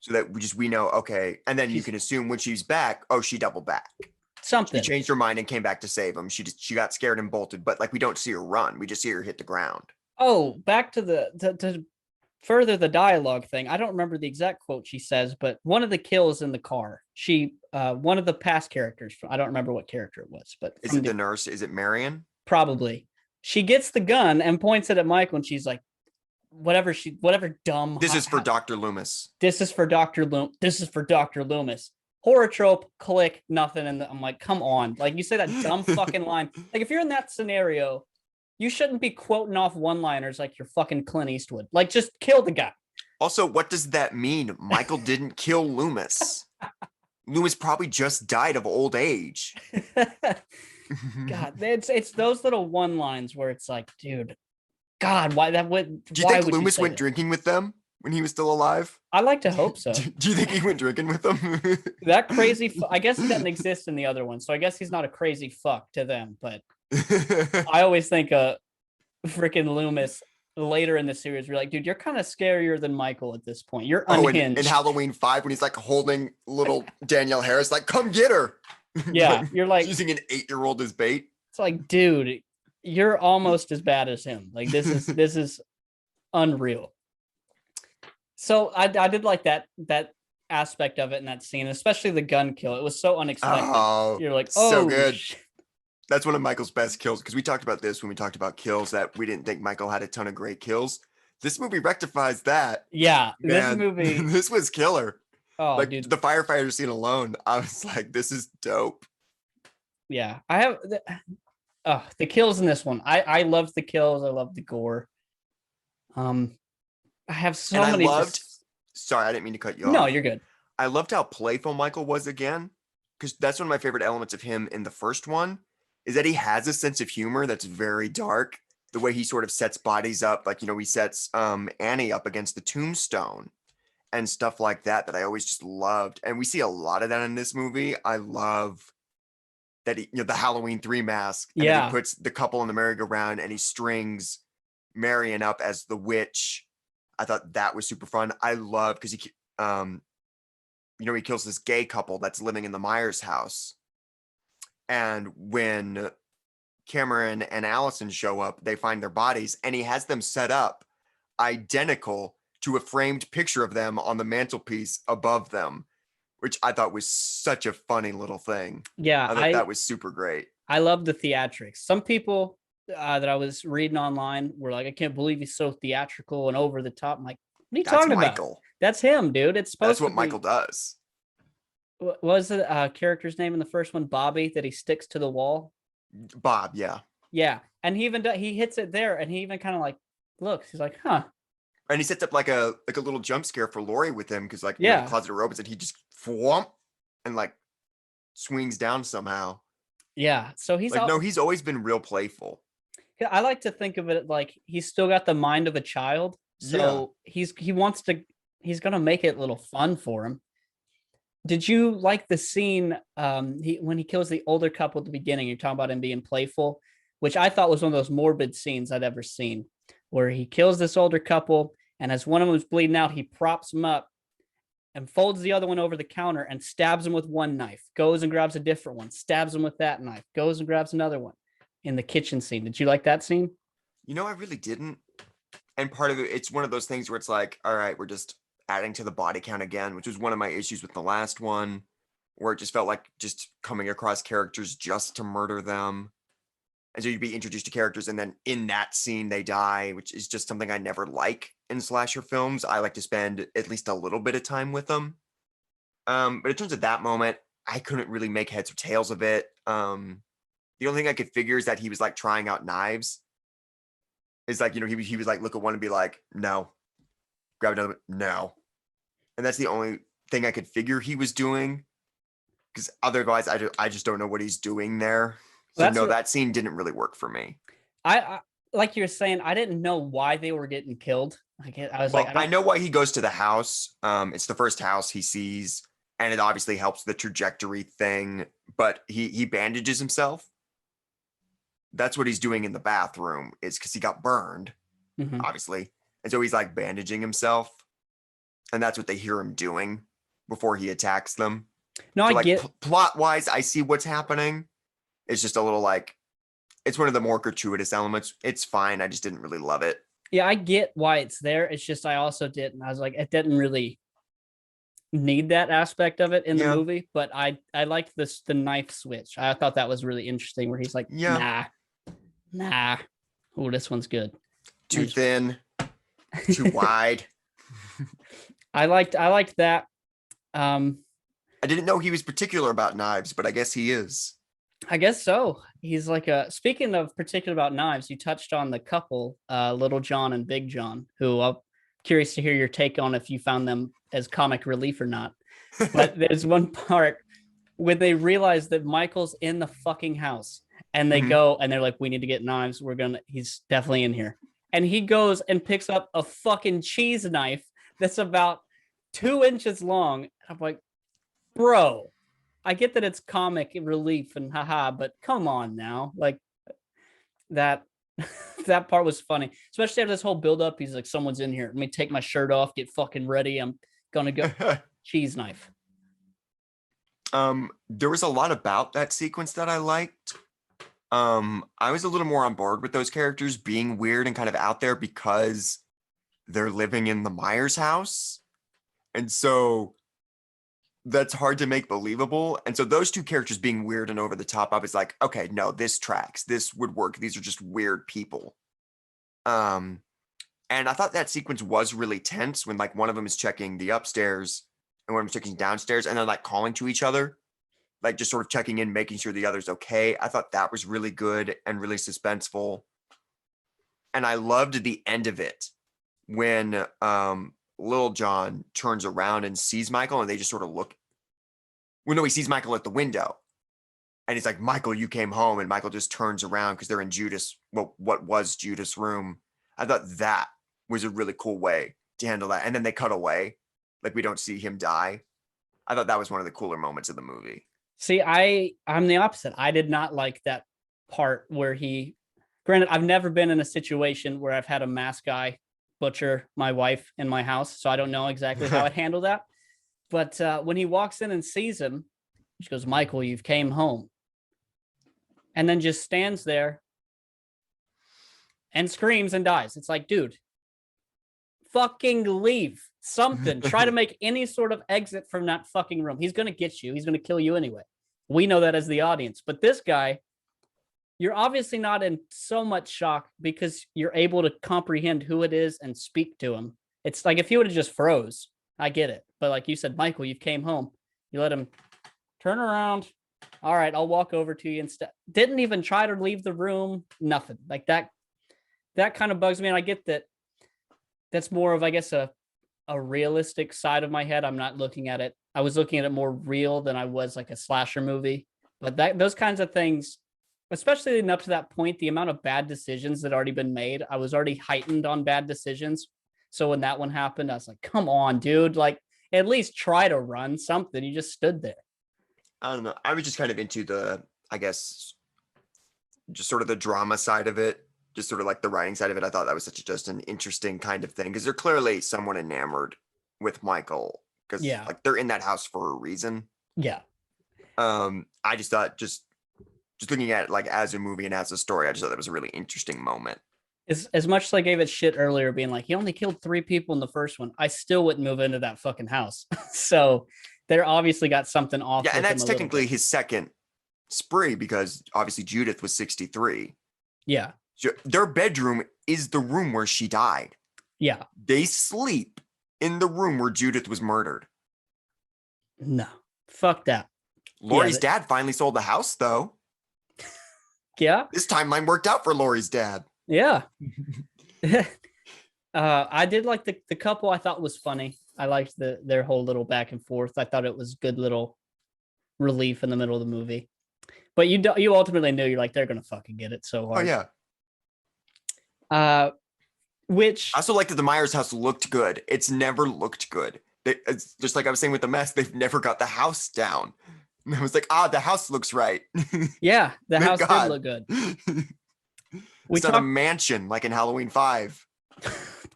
so that we know, okay, and then you can assume when she's back, oh, she doubled back. Something. She changed her mind and came back to save him. She got scared and bolted, but like, we don't see her run. We just see her hit the ground. Oh, back to to further the dialogue thing. I don't remember the exact quote she says, but one of the kills in the car, one of the past characters, I don't remember what character it was, but is it the nurse? Is it Marion? Probably. she gets the gun and points it at Michael, and she's like, whatever dumb. This is for Dr. Loomis. This is for Dr. Loomis. This is for Dr. Loomis. Horror trope, click, nothing. And I'm like, come on. Like, you say that dumb fucking line. Like, if you're in that scenario, you shouldn't be quoting off one-liners like you're fucking Clint Eastwood. Like, just kill the guy. Also, what does that mean? Michael didn't kill Loomis. Loomis probably just died of old age. God, it's those little one-lines where it's like, dude, God, why that would? Do you think Loomis went drinking with them when he was still alive? I like to hope so. Do you think he went drinking with them? That crazy. I guess he doesn't exist in the other one, so I guess he's not a crazy fuck to them. But I always think freaking Loomis later in the series, we're like, dude, you're kind of scarier than Michael at this point. You're unhinged. In Halloween 5, when he's like holding little Danielle Harris, like, come get her. Yeah, you're like using an 8-year-old as bait. It's like, dude, you're almost as bad as him. Like, this is unreal. So I did like that aspect of it in that scene, especially the gun kill. It was so unexpected. Oh, you're like, oh, so good. That's one of Michael's best kills, because we talked about this when we talked about kills, that we didn't think Michael had a ton of great kills. This movie rectifies that. Yeah, man, this was killer. Oh, like, dude. The firefighter scene alone, I was like, this is dope. Yeah, I have the kills in this one. I loved the kills. I loved the gore. I have so many. Sorry, I didn't mean to cut you off. No, you're good. I loved how playful Michael was again, because that's one of my favorite elements of him in the first one, is that he has a sense of humor that's very dark. The way he sort of sets bodies up, like, he sets Annie up against the tombstone and stuff like that I always just loved. And we see a lot of that in this movie. I love that he, the Halloween 3 mask. And he puts the couple in the merry-go-round and he strings Marion up as the witch. I thought that was super fun. I love, because he, he kills this gay couple that's living in the Myers house. And when Cameron and Allison show up, they find their bodies, and he has them set up identical to a framed picture of them on the mantelpiece above them, which I thought was such a funny little thing. Yeah, I thought that was super great. I love the theatrics. Some people that I was reading online were like, I can't believe he's so theatrical and over the top. I'm like, what are you talking about? That's him, dude. It's supposed That's what Michael does. What was the character's name in the first one? Bobby, that he sticks to the wall? Bob, yeah. Yeah. And he hits it there, and he even kind of like looks. He's like, huh. And he sets up like a little jump scare for Lori with him, because the closet door opens and he just whomp and like swings down somehow. Yeah. So he's like, no, he's always been real playful. Yeah, I like to think of it like he's still got the mind of a child. So he's gonna make it a little fun for him. Did you like the scene when he kills the older couple at the beginning? You're talking about him being playful, which I thought was one of those morbid scenes I'd ever seen, where he kills this older couple, and as one of them was bleeding out, he props him up and folds the other one over the counter and stabs him with one knife, goes and grabs a different one, stabs him with that knife, goes and grabs another one in the kitchen scene. Did you like that scene? I really didn't. And part of it, it's one of those things where it's like, all right, we're just adding to the body count again, which was one of my issues with the last one, where it just felt like just coming across characters just to murder them. And so you'd be introduced to characters, and then in that scene they die, which is just something I never like in slasher films. I like to spend at least a little bit of time with them. But in terms of that moment, I couldn't really make heads or tails of it. The only thing I could figure is that he was like trying out knives. It's like, he was like, look at one and be like, no. Grab another, no. And that's the only thing I could figure he was doing, because otherwise I just don't know what he's doing there. So that scene didn't really work for me. I like you were saying, I didn't know why they were getting killed. I know why he goes to the house. It's the first house he sees, and it obviously helps the trajectory thing, but he bandages himself. That's what he's doing in the bathroom, is because he got burned, obviously. And so he's like bandaging himself, and that's what they hear him doing before he attacks them. No, so, I get plot wise, I see what's happening. It's just a little like, it's one of the more gratuitous elements. It's fine. I just didn't really love it. Yeah, I get why it's there. It's just I also didn't. I was like, it didn't really need that aspect of it in the movie, but I liked the knife switch. I thought that was really interesting, where he's like, nah. Oh, this one's good. Too thin, too wide. I liked that. I didn't know he was particular about knives, but I guess he is. I guess so. He's like speaking of particular about knives, you touched on the couple, Little John and Big John, who I'm curious to hear your take on if you found them as comic relief or not. But there's one part when they realize that Michael's in the fucking house and they go and they're like, we need to get knives. He's definitely in here. And he goes and picks up a fucking cheese knife that's about 2 inches long. I'm like, bro, I get that it's comic relief and haha, but come on now. Like that that part was funny, especially after this whole build up. He's like, someone's in here. Let me take my shirt off, get fucking ready. I'm gonna go. Cheese knife. There was a lot about that sequence that I liked. I was a little more on board with those characters being weird and kind of out there because they're living in the Myers house. And so that's hard to make believable. And so those two characters being weird and over the top, I was like, okay, no, this tracks. This would work. These are just weird people. And I thought that sequence was really tense when like one of them is checking the upstairs and one of them is checking downstairs and they're like calling to each other, like just sort of checking in, making sure the other's okay. I thought that was really good and really suspenseful. And I loved the end of it when Lil John turns around and sees Michael and they just sort of look. Well, no, he sees Michael at the window and he's like, Michael, you came home. And Michael just turns around because they're in what was Judas' room. I thought that was a really cool way to handle that. And then they cut away. Like we don't see him die. I thought that was one of the cooler moments of the movie. See, I'm the opposite. I did not like that part where granted, I've never been in a situation where I've had a mask guy butcher my wife in my house, so I don't know exactly how I'd handle that. But when he walks in and sees him, she goes, Michael, you've came home. And then just stands there and screams and dies. It's like, dude, fucking leave. Something. Try to make any sort of exit from that fucking room. He's going to get you. He's going to kill you anyway. We know that as the audience. But this guy, you're obviously not in so much shock because you're able to comprehend who it is and speak to him. It's like if you would have just froze, I get it. But like you said, Michael, you came home. You let him turn around. All right, I'll walk over to you instead. Didn't even try to leave the room. Nothing. Like that kind of bugs me. And I get that that's more of, I guess, a realistic side of my head. I'm not looking at it. I was looking at it more real than I was like a slasher movie. But those kinds of things, especially leading up to that point, the amount of bad decisions that already been made, I was already heightened on bad decisions. So when that one happened, I was like, come on, dude, like at least try to run something. You just stood there. I don't know. I was just kind of into the, I guess, just sort of the drama side of it, just sort of like the writing side of it. I thought that was just an interesting kind of thing because they're clearly somewhat enamored with Michael because like they're in that house for a reason. Yeah. I just thought just looking at it like as a movie and as a story, I just thought that was a really interesting moment. As much as I gave it shit earlier, being like, he only killed 3 people in the first one, I still wouldn't move into that fucking house. So they're obviously got something off. Yeah, and that's technically his second spree because obviously Judith was 63. Yeah. So their bedroom is the room where she died. Yeah. They sleep in the room where Judith was murdered. No. Fuck that. Laurie's dad finally sold the house, though. Yeah. This timeline worked out for Laurie's dad. Yeah. I did like the couple. I thought was funny. I liked their whole little back and forth. I thought it was good little relief in the middle of the movie. But you ultimately knew you're like, they're gonna fucking get it so hard. Oh yeah. Which I also like that the Myers house looked good. It's never looked good. It's just like I was saying with the mess, they've never got the house down. And I was like, the house looks right. Yeah, the house did look good. It's not a mansion like in Halloween 5.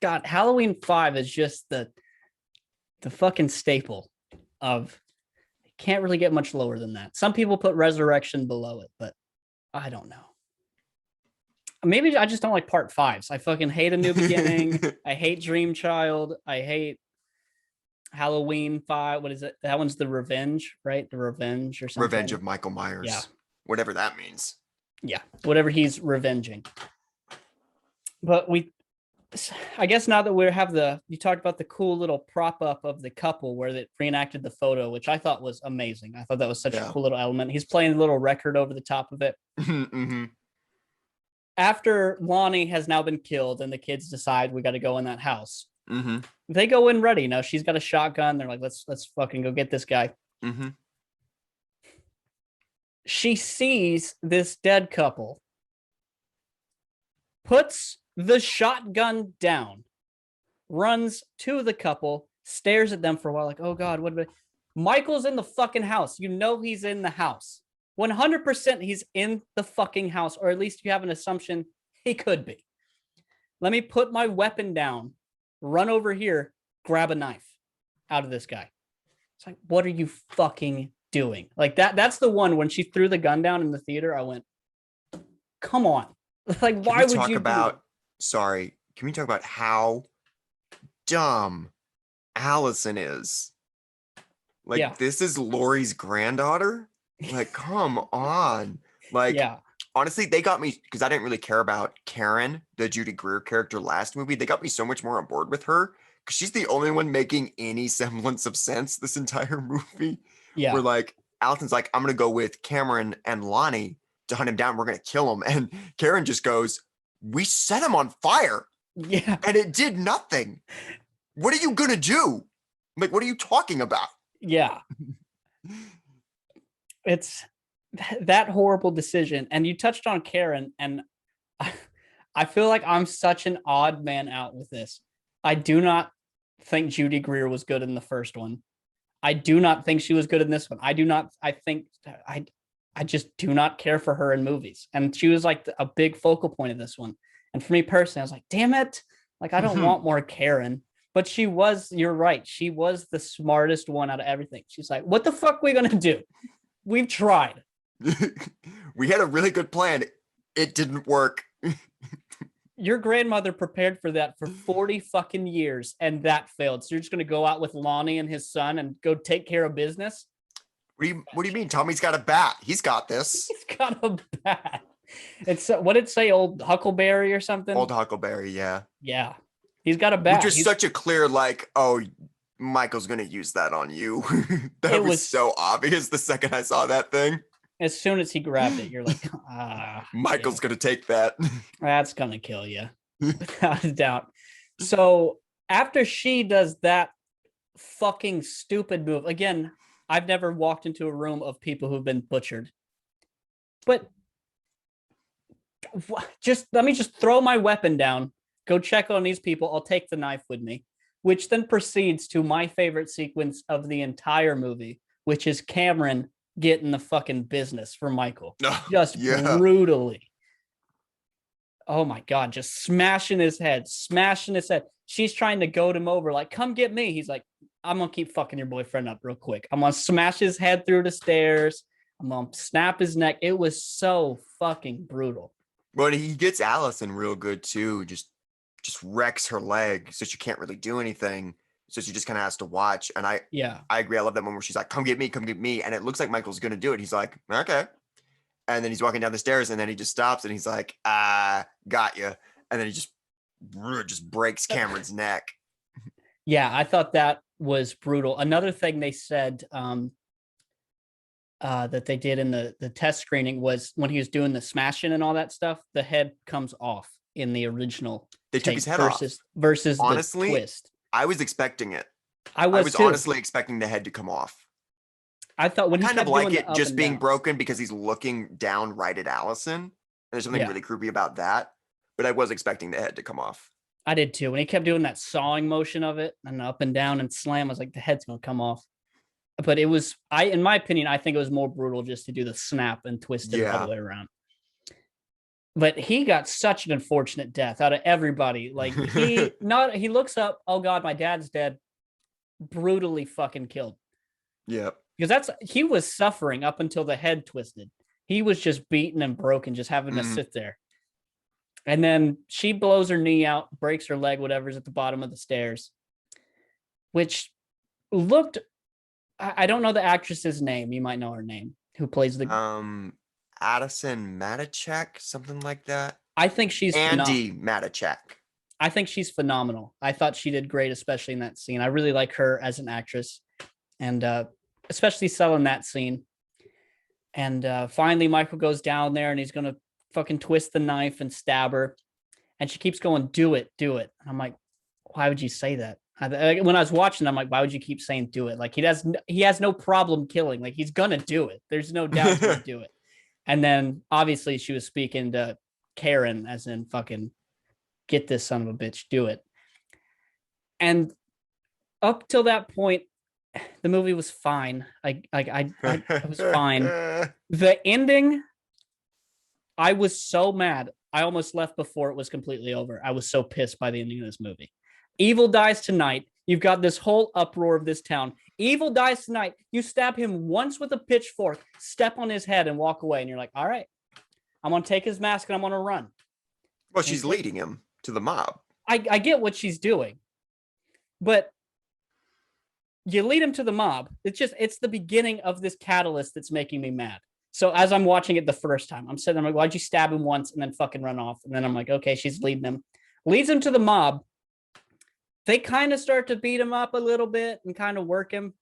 God, Halloween 5 is just the fucking staple of, can't really get much lower than that. Some people put Resurrection below it, but I don't know. Maybe I just don't like part 5s. I fucking hate A New Beginning. I hate Dream Child. I hate Halloween 5. What is it? That one's The Revenge, right? The Revenge or something. Revenge of Michael Myers. Yeah. Whatever that means. Yeah. Whatever he's revenging. But I guess now that you talked about the cool little prop up of the couple where they reenacted the photo, which I thought was amazing. I thought that was such a Yeah. cool little element. He's playing a little record over the top of it. Hmm. After Lonnie has now been killed and the kids decide we got to go in that house, Hmm. they go in ready. Now she's got a shotgun. They're like, let's fucking go get this guy. Hmm. She sees this dead couple, puts the shotgun down, runs to the couple, stares at them for a while, like, oh God, what about Michael's in the fucking house. You know he's in the house. 100% he's in the fucking house, or at least you have an assumption he could be. Let me put my weapon down, run over here, grab a knife out of this guy. It's like, what are you fucking doing? Like that's the one when she threw the gun down in the theater, I went, come on. Like, why would you Sorry, can we talk about how dumb Allison is? Like, yeah. this is Lori's granddaughter? Like, come on. Like, yeah. honestly, they got me because I didn't really care about Karen, the Judy Greer character last movie. They got me so much more on board with her because she's the only one making any semblance of sense this entire movie. Yeah. Where, like, Allison's like, I'm going to go with Cameron and Lonnie to hunt him down. We're going to kill him. And Karen just goes, we set him on fire. Yeah. And it did nothing. What are you going to do? Like, what are you talking about? Yeah. It's that horrible decision. And you touched on Karen, and I feel like I'm such an odd man out with this. I do not think Judy Greer was good in the first one. I do not think she was good in this one. I just do not care for her in movies. And she was like a big focal point of this one. And for me personally, I was like, damn it. Like, I don't want more Karen. But you're right. She was the smartest one out of everything. She's like, what the fuck are we going to do? We've tried. We had a really good plan. It didn't work. Your grandmother prepared for that for 40 fucking years, and that failed. So you're just going to go out with Lonnie and his son and go take care of business? What do you mean? Tommy's got a bat. He's got this. He's got a bat. It's what did it say? Old Huckleberry or something? Old Huckleberry, yeah. Yeah. He's got a bat. Which is such a clear, like, oh, Michael's going to use that on you. That was so obvious the second I saw that thing. As soon as he grabbed it, you're like, Michael's going to take that. That's going to kill you. Without a doubt. So after she does that fucking stupid move, again, I've never walked into a room of people who've been butchered. But let me throw my weapon down, go check on these people. I'll take the knife with me, which then proceeds to my favorite sequence of the entire movie, which is Cameron getting the fucking business for Michael. Just brutally. Oh my God, just smashing his head. She's trying to goad him over, like, come get me. He's like, I'm going to keep fucking your boyfriend up real quick. I'm going to smash his head through the stairs. I'm going to snap his neck. It was so fucking brutal. But he gets Allison real good too. Just wrecks her leg so she can't really do anything. So she just kind of has to watch. And I agree. I love that moment where she's like, come get me. And it looks like Michael's going to do it. He's like, okay. And then he's walking down the stairs and then he just stops and he's like, got you. And then he just breaks Cameron's neck. Yeah, I thought that was brutal. Another thing they said that they did in the test screening was when he was doing the smashing and all that stuff, the head comes off in the original. They took his head off. Versus honestly, the twist. I was expecting it. I was honestly expecting the head to come off. I thought when he kind of like it just being down. broken because he's looking down right at Allison. And there's something really creepy about that. But I was expecting the head to come off. I did too. When he kept doing that sawing motion of it and up and down and slam, I was like, the head's gonna come off. But it was, in my opinion, I think it was more brutal just to do the snap and twist it all the way around. But he got such an unfortunate death out of everybody. Like he looks up, oh God, my dad's dead. Brutally fucking killed. Yeah. Because he was suffering up until the head twisted. He was just beaten and broken, just having to sit there. And then she blows her knee out, breaks her leg, whatever's at the bottom of the stairs, which looked, I don't know the actress's name. You might know her name, who plays the Addison Matichak, something like that. I think she's Andy Matichak. I think she's phenomenal. I thought she did great, especially in that scene. I really like her as an actress, and especially selling that scene. And finally, Michael goes down there and he's gonna fucking twist the knife and stab her. And she keeps going, "Do it, do it." And I'm like, why would you say that? When I was watching, I'm like, why would you keep saying "do it"? Like he has no problem killing. Like he's gonna do it. There's no doubt he's gonna do it. And then obviously she was speaking to Karen, as in fucking get this son of a bitch, do it. And up till that point, the movie was fine. It was fine. The ending, I was so mad. I almost left before it was completely over. I was so pissed by the ending of this movie. Evil dies tonight. You've got this whole uproar of this town. Evil dies tonight. You stab him once with a pitchfork, step on his head, and walk away. And you're like, all right, I'm going to take his mask and I'm going to run. Well, she's leading him to the mob. I get what she's doing, but you lead him to the mob. It's the beginning of this catalyst that's making me mad. So as I'm watching it the first time, I'm sitting there, I'm like, why'd you stab him once and then fucking run off? And then I'm like, okay, she's leading him. Leads him to the mob. They kind of start to beat him up a little bit and kind of work him.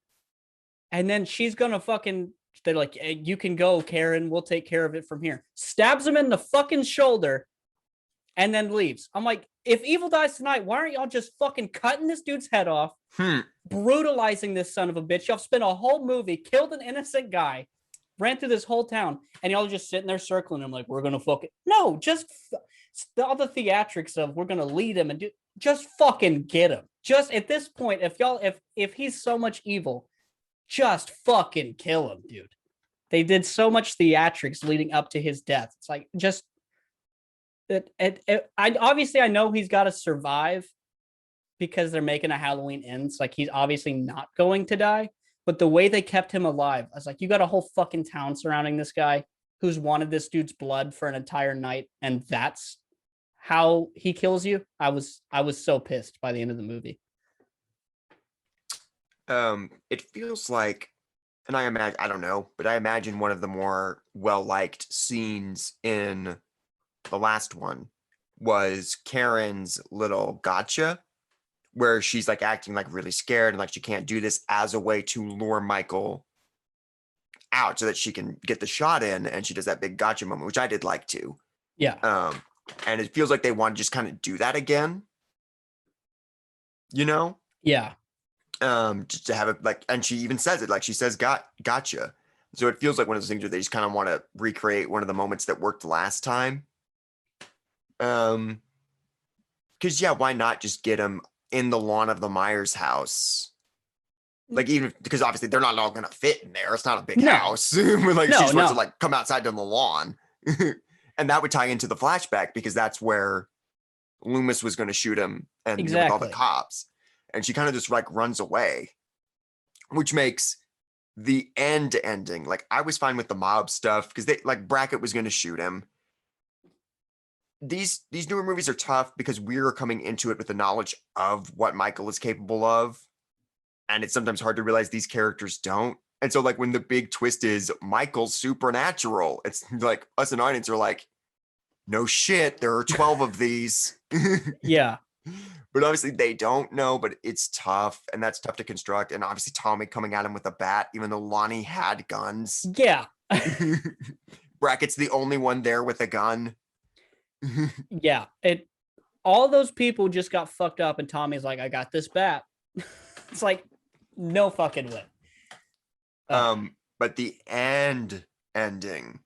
And then she's going to fucking, they're like, hey, you can go, Karen. We'll take care of it from here. Stabs him in the fucking shoulder and then leaves. I'm like, if Evil dies tonight, why aren't y'all just fucking cutting this dude's head off, brutalizing this son of a bitch? Y'all spent a whole movie, killed an innocent guy, ran through this whole town, and y'all are just sitting there circling him like, we're going to fucking... No, just all the theatrics of we're going to lead him and just fucking get him. Just at this point, if he's so much evil, just fucking kill him, dude. They did so much theatrics leading up to his death. It's like, just... I know he's got to survive because they're making a Halloween Ends. Like, he's obviously not going to die. But the way they kept him alive, I was like, you got a whole fucking town surrounding this guy who's wanted this dude's blood for an entire night, and that's how he kills you. I was so pissed by the end of the movie. It feels like, and I don't know, but I imagine one of the more well-liked scenes in the last one was Karen's little gotcha, where she's like acting like really scared and like she can't do this, as a way to lure Michael out so that she can get the shot in, and she does that big gotcha moment, which I did like too. Yeah. And it feels like they want to just kind of do that again, you know? Yeah. Just to have it like, and she even says it, like she says gotcha. So it feels like one of those things where they just kind of want to recreate one of the moments that worked last time. Because yeah, why not just get him in the lawn of the Myers house? Like, even because obviously they're not all gonna fit in there. It's not a big house. Like, she's supposed to like come outside to the lawn. And that would tie into the flashback, because that's where Loomis was going to shoot him, and with all the cops. And she kind of just like runs away, which makes the ending. Like, I was fine with the mob stuff because they like Brackett was going to shoot him. These newer movies are tough because we're coming into it with the knowledge of what Michael is capable of, and it's sometimes hard to realize these characters don't. And so, like, when the big twist is Michael's supernatural, it's like us and audience are like, no shit, there are 12 of these. Yeah. But obviously they don't know, but it's tough, and that's tough to construct. And obviously Tommy coming at him with a bat, even though Lonnie had guns. Yeah. Brackett's the only one there with a gun. Yeah. All those people just got fucked up, and Tommy's like, I got this bat. It's like, no fucking way. But the ending.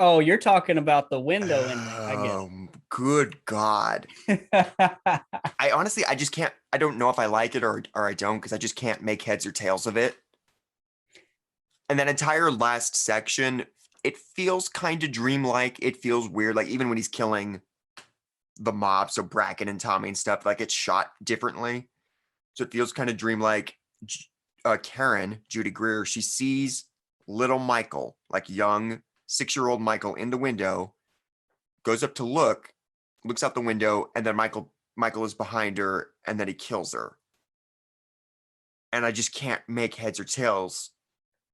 Oh, you're talking about the window ending. I get good God. I honestly, I just can't, I don't know if I like it or I don't, because I just can't make heads or tails of it. And that entire last section, it feels kind of dreamlike. It feels weird. Like, even when he's killing the mob, so Bracken and Tommy and stuff, like, it's shot differently. So it feels kind of dreamlike. Karen, Judy Greer, she sees little Michael, like young 6-year-old Michael, in the window, goes up to looks out the window, and then Michael is behind her, and then he kills her. And I just can't make heads or tails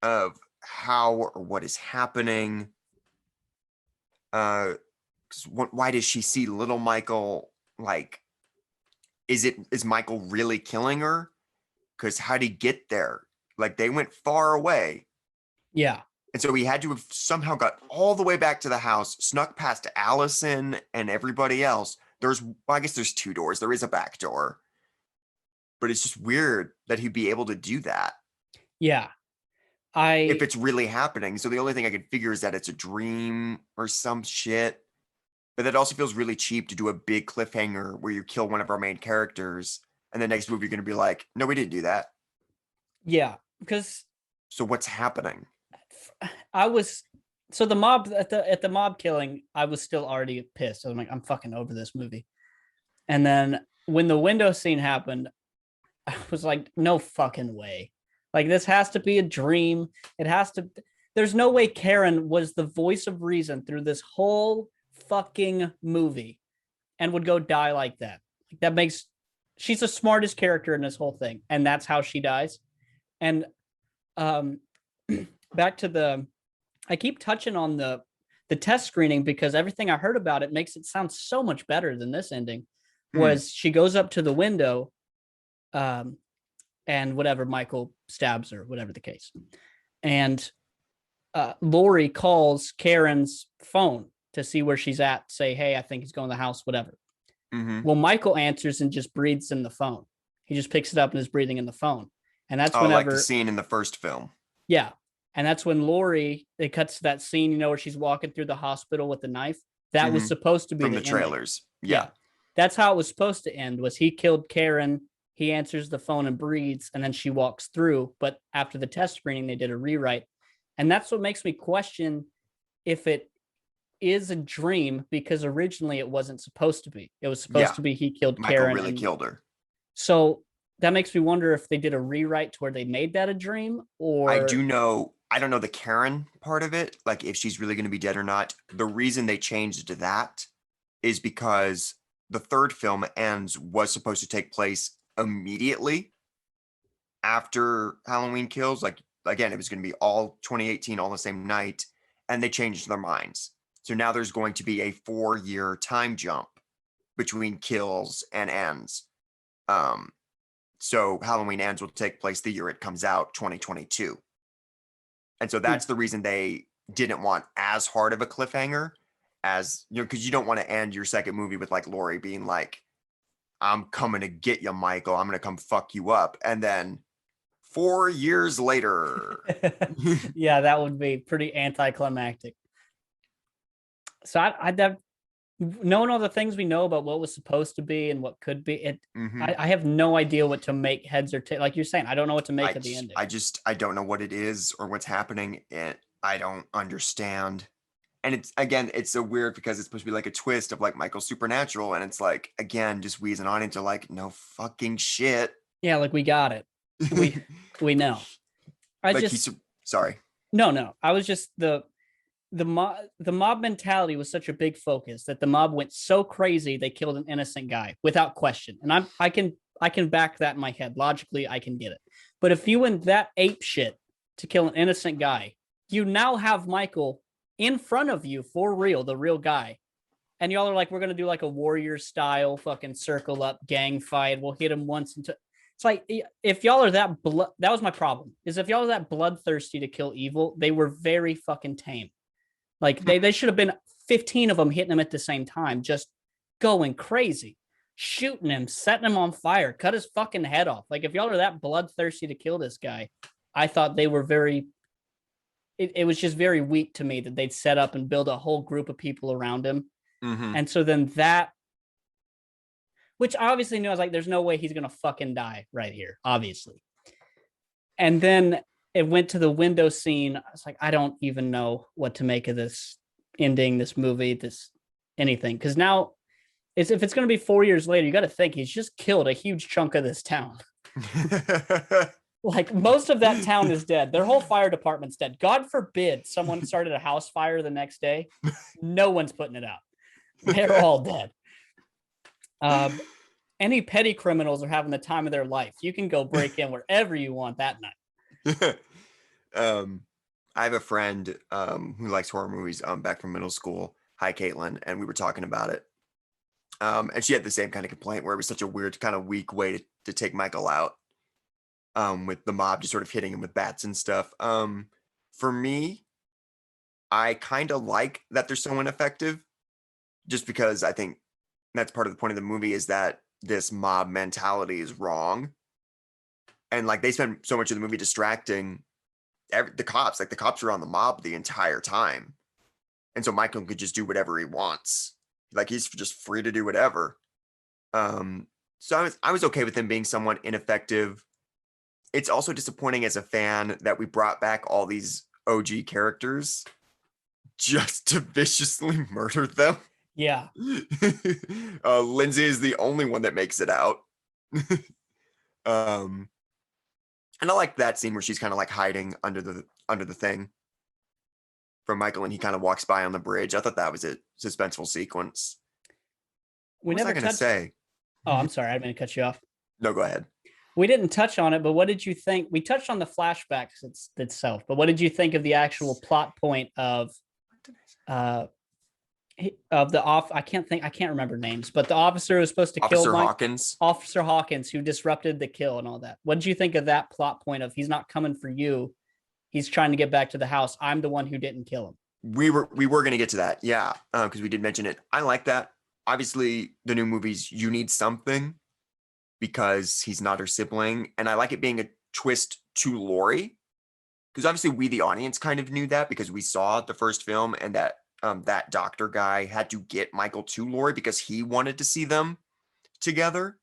of how or what is happening. why does she see little Michael? Like, is Michael really killing her? Because how'd he get there? Like, they went far away. Yeah. And so he had to have somehow got all the way back to the house, snuck past Allison and everybody else. I guess there's 2 doors. There is a back door. But it's just weird that he'd be able to do that. Yeah. If it's really happening. So the only thing I could figure is that it's a dream or some shit. But that also feels really cheap to do a big cliffhanger where you kill one of our main characters. And the next movie, you're going to be like, no, we didn't do that. Yeah. Because. So what's happening? So the mob at the mob killing, I was still already pissed. I'm like, I'm fucking over this movie. And then when the window scene happened, I was like, no fucking way. Like, this has to be a dream. There's no way Karen was the voice of reason through this whole fucking movie and would go die like that. Like, she's the smartest character in this whole thing. And that's how she dies. And back to I keep touching on the test screening because everything I heard about it makes it sound so much better than this ending. Was she goes up to the window, and whatever, Michael stabs her, whatever the case. And Lori calls Karen's phone to see where she's at, say, hey, I think he's going to the house, whatever. Mm-hmm. Well, Michael answers and just breathes in the phone. He just picks it up and is breathing in the phone. And that's whenever, like the scene in the first film. Yeah. And that's when Lori, it cuts to that scene, where she's walking through the hospital with the knife. That was supposed to be from the trailers. Yeah. That's how it was supposed to end, was he killed Karen, he answers the phone and breathes, and then she walks through. But after the test screening, they did a rewrite. And that's what makes me question if it is a dream, because originally it wasn't supposed to be. It was supposed to be he killed Michael Karen. Really killed her. So that makes me wonder if they did a rewrite to where they made that a dream, or... I don't know the Karen part of it, like if she's really going to be dead or not. The reason they changed to that is because the third film was supposed to take place immediately after Halloween Kills. Like, again, it was going to be all 2018, all the same night, and they changed their minds. So now there's going to be a 4-year time jump between Kills and Ends. So Halloween Ends will take place the year it comes out, 2022. And so that's the reason they didn't want as hard of a cliffhanger as, because you don't want to end your second movie with like Lori being like, I'm coming to get you, Michael. I'm going to come fuck you up. And then 4 years later. Yeah, that would be pretty anticlimactic. So I knowing all the things we know about what was supposed to be and what could be, I have no idea what to make heads or like you're saying. I don't know what to make of the ending. I don't know what it is or what's happening. I don't understand. And it's so weird because it's supposed to be like a twist of like Michael's supernatural. And it's like, again, just we as an audience are like, no fucking shit. Yeah, like we got it. We know. Sorry. No. I was just the mob mentality was such a big focus that the mob went so crazy they killed an innocent guy without question. And I can back that in my head. Logically, I can get it. But if you went that ape shit to kill an innocent guy, you now have Michael in front of you for real, the real guy. And y'all are like, we're going to do like a warrior style fucking circle up gang fight. We'll hit him once until... It's like, if y'all are that that was my problem, is if y'all are that bloodthirsty to kill evil, they were very fucking tame. Like they should have been 15 of them hitting him at the same time, just going crazy, shooting him, setting him on fire, cut his fucking head off. Like if y'all are that bloodthirsty to kill this guy, I thought they were it was just very weak to me that they'd set up and build a whole group of people around him. Mm-hmm. And so then that, which I obviously knew, I was like, there's no way he's going to fucking die right here, obviously. And then it went to the window scene. I was like, I don't even know what to make of this ending, this movie, this anything. Because now, if it's going to be 4 years later, you got to think he's just killed a huge chunk of this town. Like most of that town is dead. Their whole fire department's dead. God forbid someone started a house fire the next day. No one's putting it out. They're all dead. Any petty criminals are having the time of their life. You can go break in wherever you want that night. I have a friend who likes horror movies back from middle school. Hi, Caitlin. And we were talking about it. And she had the same kind of complaint where it was such a weird, kind of weak way to take Michael out, with the mob just sort of hitting him with bats and stuff. For me, I kind of like that they're so ineffective, just because I think that's part of the point of the movie is that this mob mentality is wrong. And like they spend so much of the movie distracting the cops. Like the cops are on the mob the entire time. And so Michael could just do whatever he wants. Like he's just free to do whatever. So I was okay with him being somewhat ineffective. It's also disappointing as a fan that we brought back all these OG characters just to viciously murder them. Yeah. Lindsay is the only one that makes it out. And I like that scene where she's kind of like hiding under the thing from Michael, and he kind of walks by on the bridge. I thought that was a suspenseful sequence. We What was never I going to say? Oh, I'm sorry. I didn't mean to cut you off. No, go ahead. We didn't touch on it, but what did you think? We touched on the flashbacks itself, but what did you think of the actual plot point of the off? I can't remember names, but the officer who was supposed to kill Hawkins. Officer Hawkins, who disrupted the kill and all that. What did you think of that plot point of he's not coming for you? He's trying to get back to the house. I'm the one who didn't kill him. We were going to get to that. Yeah. Because we did mention it. I like that. Obviously the new movies, you need something because he's not her sibling. And I like it being a twist to Laurie, because obviously we, the audience, kind of knew that because we saw the first film, and that that doctor guy had to get Michael to Laurie because he wanted to see them together.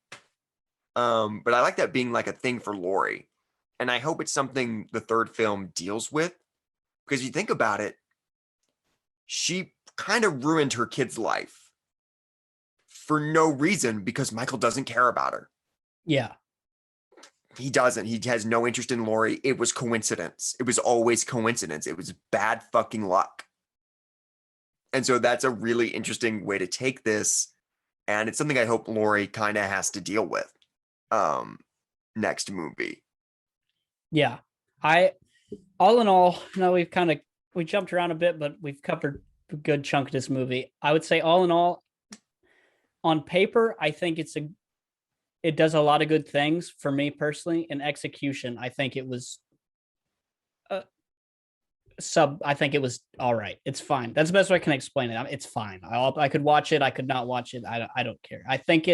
But I like that being like a thing for Laurie. And I hope it's something the third film deals with, because you think about it, she kind of ruined her kid's life for no reason because Michael doesn't care about her. Yeah. He doesn't. He has no interest in Laurie. It was coincidence. It was always coincidence. It was bad fucking luck. And so that's a really interesting way to take this. And it's something I hope Laurie kind of has to deal with next movie. Yeah. All in all, no, we jumped around a bit, but we've covered a good chunk of this movie. I would say all in all, on paper, I think it does a lot of good things for me personally. In execution, I think it was I think it was all right. It's fine. That's the best way I can explain it. It's fine. I could watch it. I could not watch it. I don't care. I think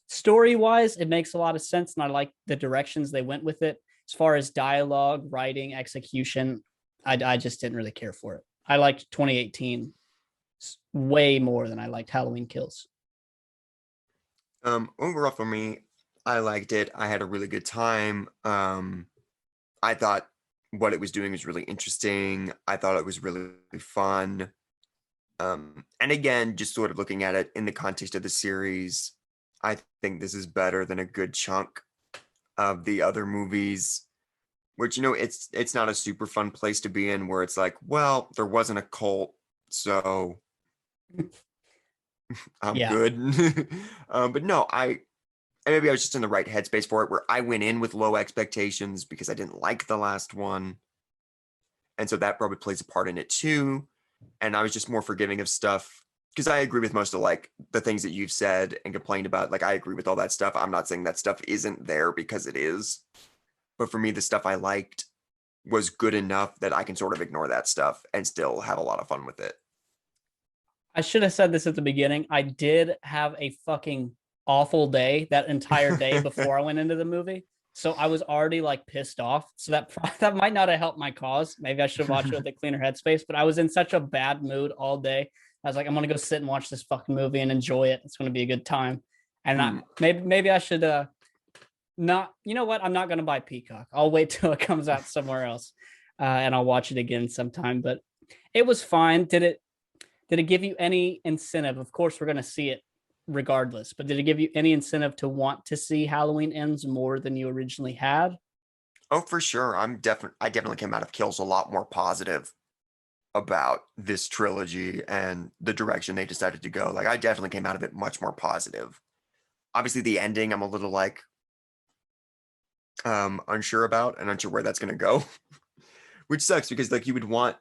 story-wise, it makes a lot of sense, and I like the directions they went with it. As far as dialogue, writing, execution, I just didn't really care for it. I liked 2018 way more than I liked Halloween Kills. Overall for me, I liked it. I had a really good time. I thought what it was doing was really interesting. I thought it was really fun. And again, just sort of looking at it in the context of the series, I think this is better than a good chunk of the other movies, which, it's not a super fun place to be in, where it's like, well, there wasn't a cult, so I'm good. But no, maybe I was just in the right headspace for it, where I went in with low expectations because I didn't like the last one. And so that probably plays a part in it too. And I was just more forgiving of stuff, because I agree with most of like the things that you've said and complained about. Like, I agree with all that stuff. I'm not saying that stuff isn't there, because it is. But for me, the stuff I liked was good enough that I can sort of ignore that stuff and still have a lot of fun with it. I should have said this at the beginning. I did have a fucking awful day that entire day before I went into the movie. So I was already like pissed off. So that might not have helped my cause. Maybe I should have watched it with a cleaner headspace, but I was in such a bad mood all day. I was like, I'm going to go sit and watch this fucking movie and enjoy it. It's going to be a good time. And maybe I should not, you know what? I'm not going to buy Peacock. I'll wait till it comes out somewhere else and I'll watch it again sometime. But it was fine. Did it give you any incentive? Of course, we're going to see it regardless, but did it give you any incentive to want to see Halloween Ends more than you originally had? Oh, for sure. I definitely came out of Kills a lot more positive about this trilogy and the direction they decided to go. Like, I definitely came out of it much more positive. Obviously, the ending, I'm a little like unsure about and unsure where that's going to go, which sucks, because like you would want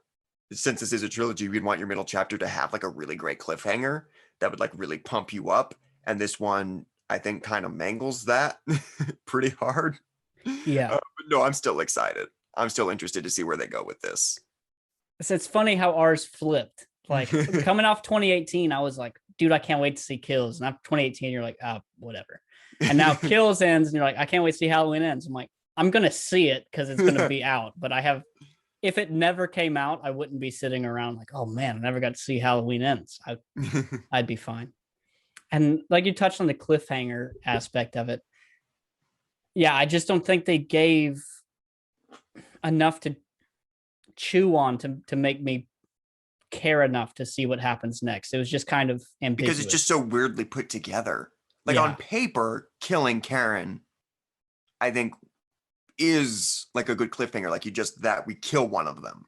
since this is a trilogy, you'd want your middle chapter to have like a really great cliffhanger that would like really pump you up. And this one, I think, kind of mangles that pretty hard. Yeah. But no, I'm still excited. I'm still interested to see where they go with this. So it's funny how ours flipped. Like coming off 2018, I was like, dude, I can't wait to see Kills. And after 2018, you're like, oh, whatever. And now Kills ends, and you're like, I can't wait to see Halloween ends. I'm like, I'm gonna see it because it's gonna be out. But if it never came out, I wouldn't be sitting around like, oh man, I never got to see Halloween ends. I'd be fine. And like you touched on the cliffhanger aspect of it. Yeah, I just don't think they gave enough to chew on to make me care enough to see what happens next. It was just kind of ambiguous. Because it's just so weirdly put together. Like on paper, killing Karen, I think, is like a good cliffhanger. Like that we kill one of them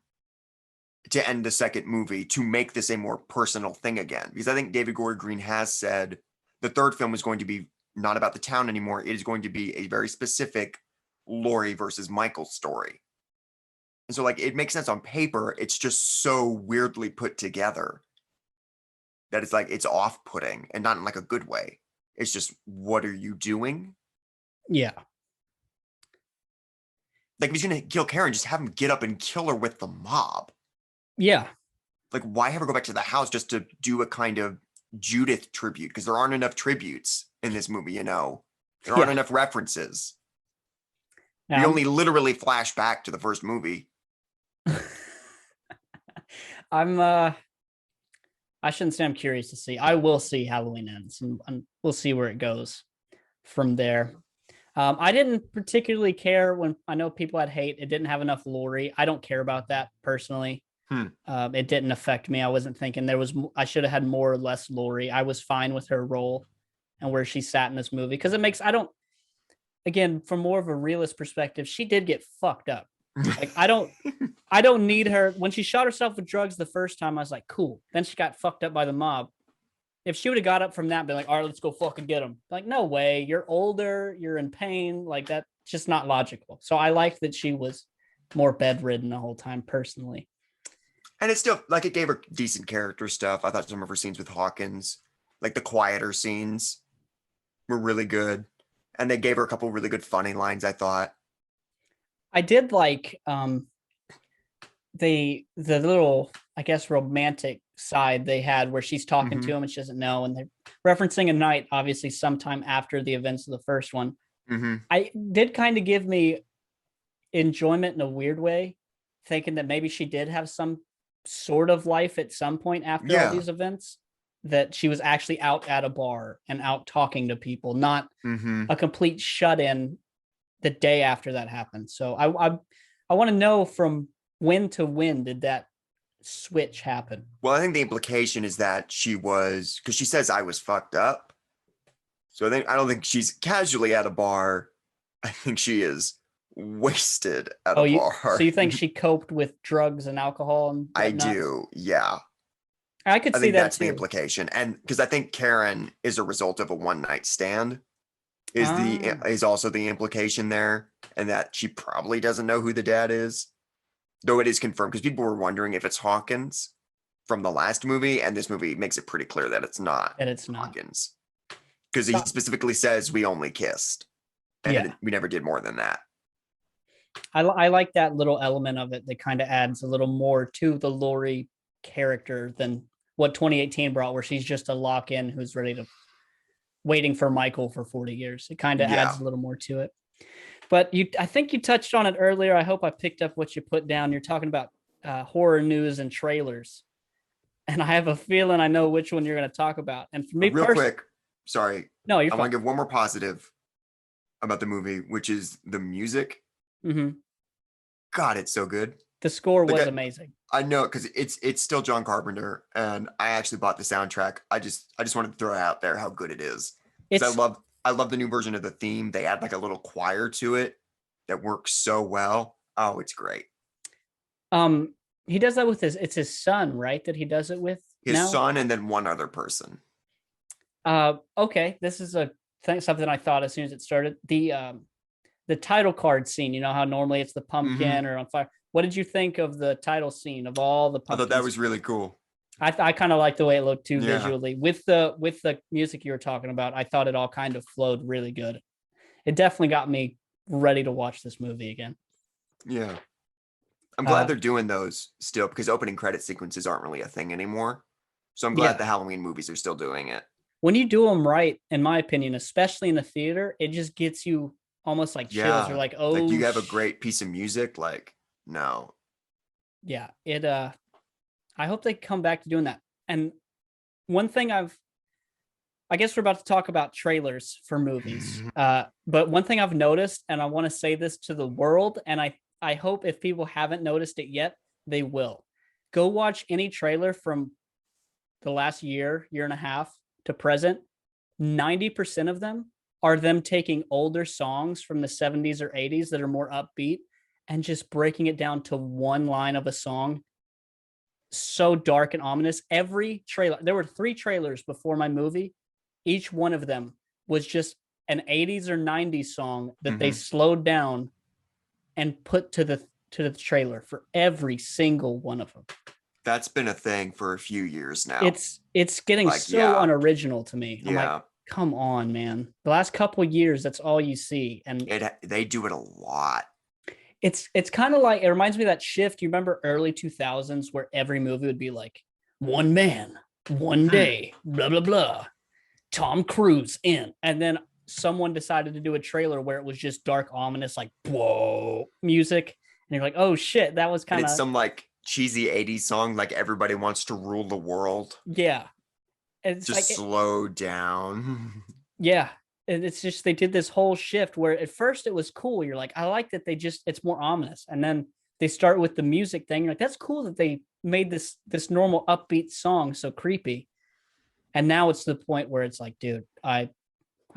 to end the second movie to make this a more personal thing again. Because I think David Gordon Green has said the third film is going to be not about the town anymore. It is going to be a very specific Laurie versus Michael story. And so like it makes sense on paper. It's just so weirdly put together that it's like it's off-putting, and not in like a good way. It's just, what are you doing? Yeah. Like if he's gonna kill Karen, just have him get up and kill her with the mob. Yeah. Like why have her go back to the house just to do a kind of Judith tribute? Because there aren't enough tributes in this movie, you know. There aren't enough references. We only literally flash back to the first movie. I shouldn't say I'm curious to see. I will see Halloween Ends, and we'll see where it goes from there. I didn't particularly care when I know people had hate. It didn't have enough Laurie. I don't care about that personally. It didn't affect me. I wasn't thinking I should have had more or less Laurie. I was fine with her role and where she sat in this movie because again, from more of a realist perspective, she did get fucked up. Like I don't need her. When she shot herself with drugs the first time, I was like, cool. Then she got fucked up by the mob. If she would have got up from that and been like, all right, let's go fucking get him. Like, no way. You're older. You're in pain. Like, that's just not logical. So I like that she was more bedridden the whole time, personally. And it's still, like, it gave her decent character stuff. I thought some of her scenes with Hawkins, like the quieter scenes, were really good. And they gave her a couple really good funny lines, I thought. I did like the little, I guess, romantic side they had where she's talking to him and she doesn't know, and they're referencing a night obviously sometime after the events of the first one. I did kind of give me enjoyment in a weird way, thinking that maybe she did have some sort of life at some point after all these events, that she was actually out at a bar and out talking to people, not a complete shut-in the day after that happened. So I want to know from when to when did that switch happen? Well, I think the implication is that she was, because she says I was fucked up. So I don't think she's casually at a bar. I think she is wasted at a bar. So you think she coped with drugs and alcohol and whatnot? I do, yeah. I could see think that that's too. the implication. And because I think Karen is a result of a one-night stand is also the implication there, and that she probably doesn't know who the dad is. Though it is confirmed, because people were wondering if it's Hawkins from the last movie, and this movie makes it pretty clear that it's not. That it's not Hawkins. Because he specifically says we only kissed. And we never did more than that. I like that little element of it that kind of adds a little more to the Laurie character than what 2018 brought, where she's just a lock-in who's waiting for Michael for 40 years. It kind of adds a little more to it. But I think you touched on it earlier. I hope I picked up what you put down. You're talking about horror news and trailers. And I have a feeling I know which one you're going to talk about. And for me, real quick, sorry. No, you're I fine. want to give one more positive about the movie, which is the music. God, it's so good. The score was amazing. I know, because it's still John Carpenter, and I actually bought the soundtrack. I just wanted to throw it out there how good it is. I love the new version of the theme. They add like a little choir to it that works so well. Oh, it's great. He does that with it's his son, right? That he does it with his son and then one other person. Okay, this is something I thought as soon as it started. The title card scene, you know how normally it's the pumpkin or on fire. What did you think of the title scene of all the I thought pumpkins? that was really cool. I kind of like the way it looked too Yeah. visually with the music you were talking about. I thought it all kind of flowed really good. It definitely got me ready to watch this movie again. Yeah. I'm glad they're doing those still because opening credit sequences aren't really a thing anymore. So I'm glad the Halloween movies are still doing it. When you do them right, in my opinion, especially in the theater, it just gets you almost like chills. You're like, oh, like you have a great piece of music. Like, no. Yeah, it I hope they come back to doing that. And one thing I guess we're about to talk about trailers for movies. But one thing I've noticed, and I want to say this to the world, and I hope if people haven't noticed it yet, they will. Go watch any trailer from the last year and a half to present. 90% of them are them taking older songs from the 70s or 80s that are more upbeat and just breaking it down to one line of a song. So dark and ominous. Every trailer, there were 3 trailers before my movie. Each one of them was just an 80s or 90s song that they slowed down and put to the trailer for every single one of them. That's been a thing for a few years now. It's getting like, so unoriginal to me. I'm like, come on, man. The last couple years, that's all you see. And they do it a lot. It's kind of like, it reminds me of that shift. You remember early 2000s where every movie would be like, one man, one day, blah, blah, blah. Tom Cruise in. And then someone decided to do a trailer where it was just dark, ominous, like, whoa, music. And you're like, oh shit, that was kind of. It's some like cheesy 80s song, like everybody wants to rule the world. Yeah. It's just like, slow down. Yeah. And it's just, they did this whole shift where at first it was cool. You're like, I like that it's more ominous. And then they start with the music thing. You're like, that's cool that they made this normal upbeat song so creepy. And now it's the point where it's like, dude, I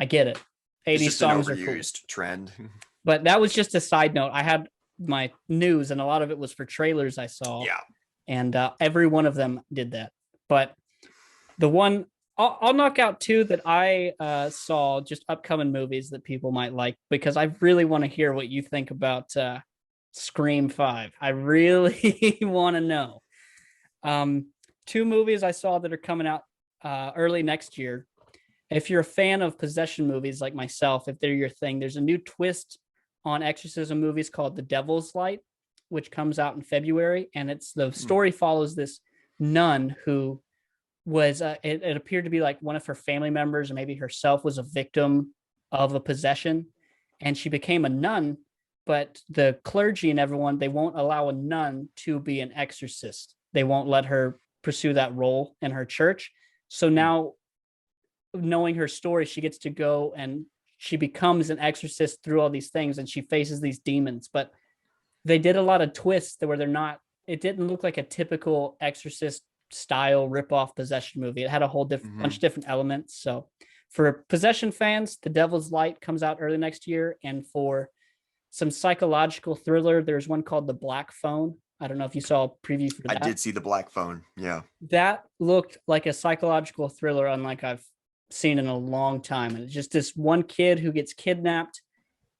get it. 80s songs are cool. Trend. But that was just a side note. I had my news and a lot of it was for trailers I saw. Yeah. And every one of them did that. But the one, I'll knock out 2 that I saw, just upcoming movies that people might like, because I really want to hear what you think about Scream 5. I really want to know. 2 movies I saw that are coming out early next year. If you're a fan of possession movies like myself, if they're your thing, there's a new twist on exorcism movies called The Devil's Light, which comes out in February. And it's the story follows this nun who was, it appeared to be like one of her family members or maybe herself was a victim of a possession. And she became a nun, but the clergy and everyone, they won't allow a nun to be an exorcist. They won't let her pursue that role in her church. So now, knowing her story, she gets to go and she becomes an exorcist through all these things and she faces these demons. But they did a lot of twists where it didn't look like a typical exorcist style rip-off possession movie. It had a whole bunch of different elements. So for possession fans, The Devil's Light comes out early next year. And for some psychological thriller, there's one called The Black Phone. I don't know if you saw a preview for that. I did see The Black Phone. Yeah. That looked like a psychological thriller unlike I've seen in a long time. And it's just this one kid who gets kidnapped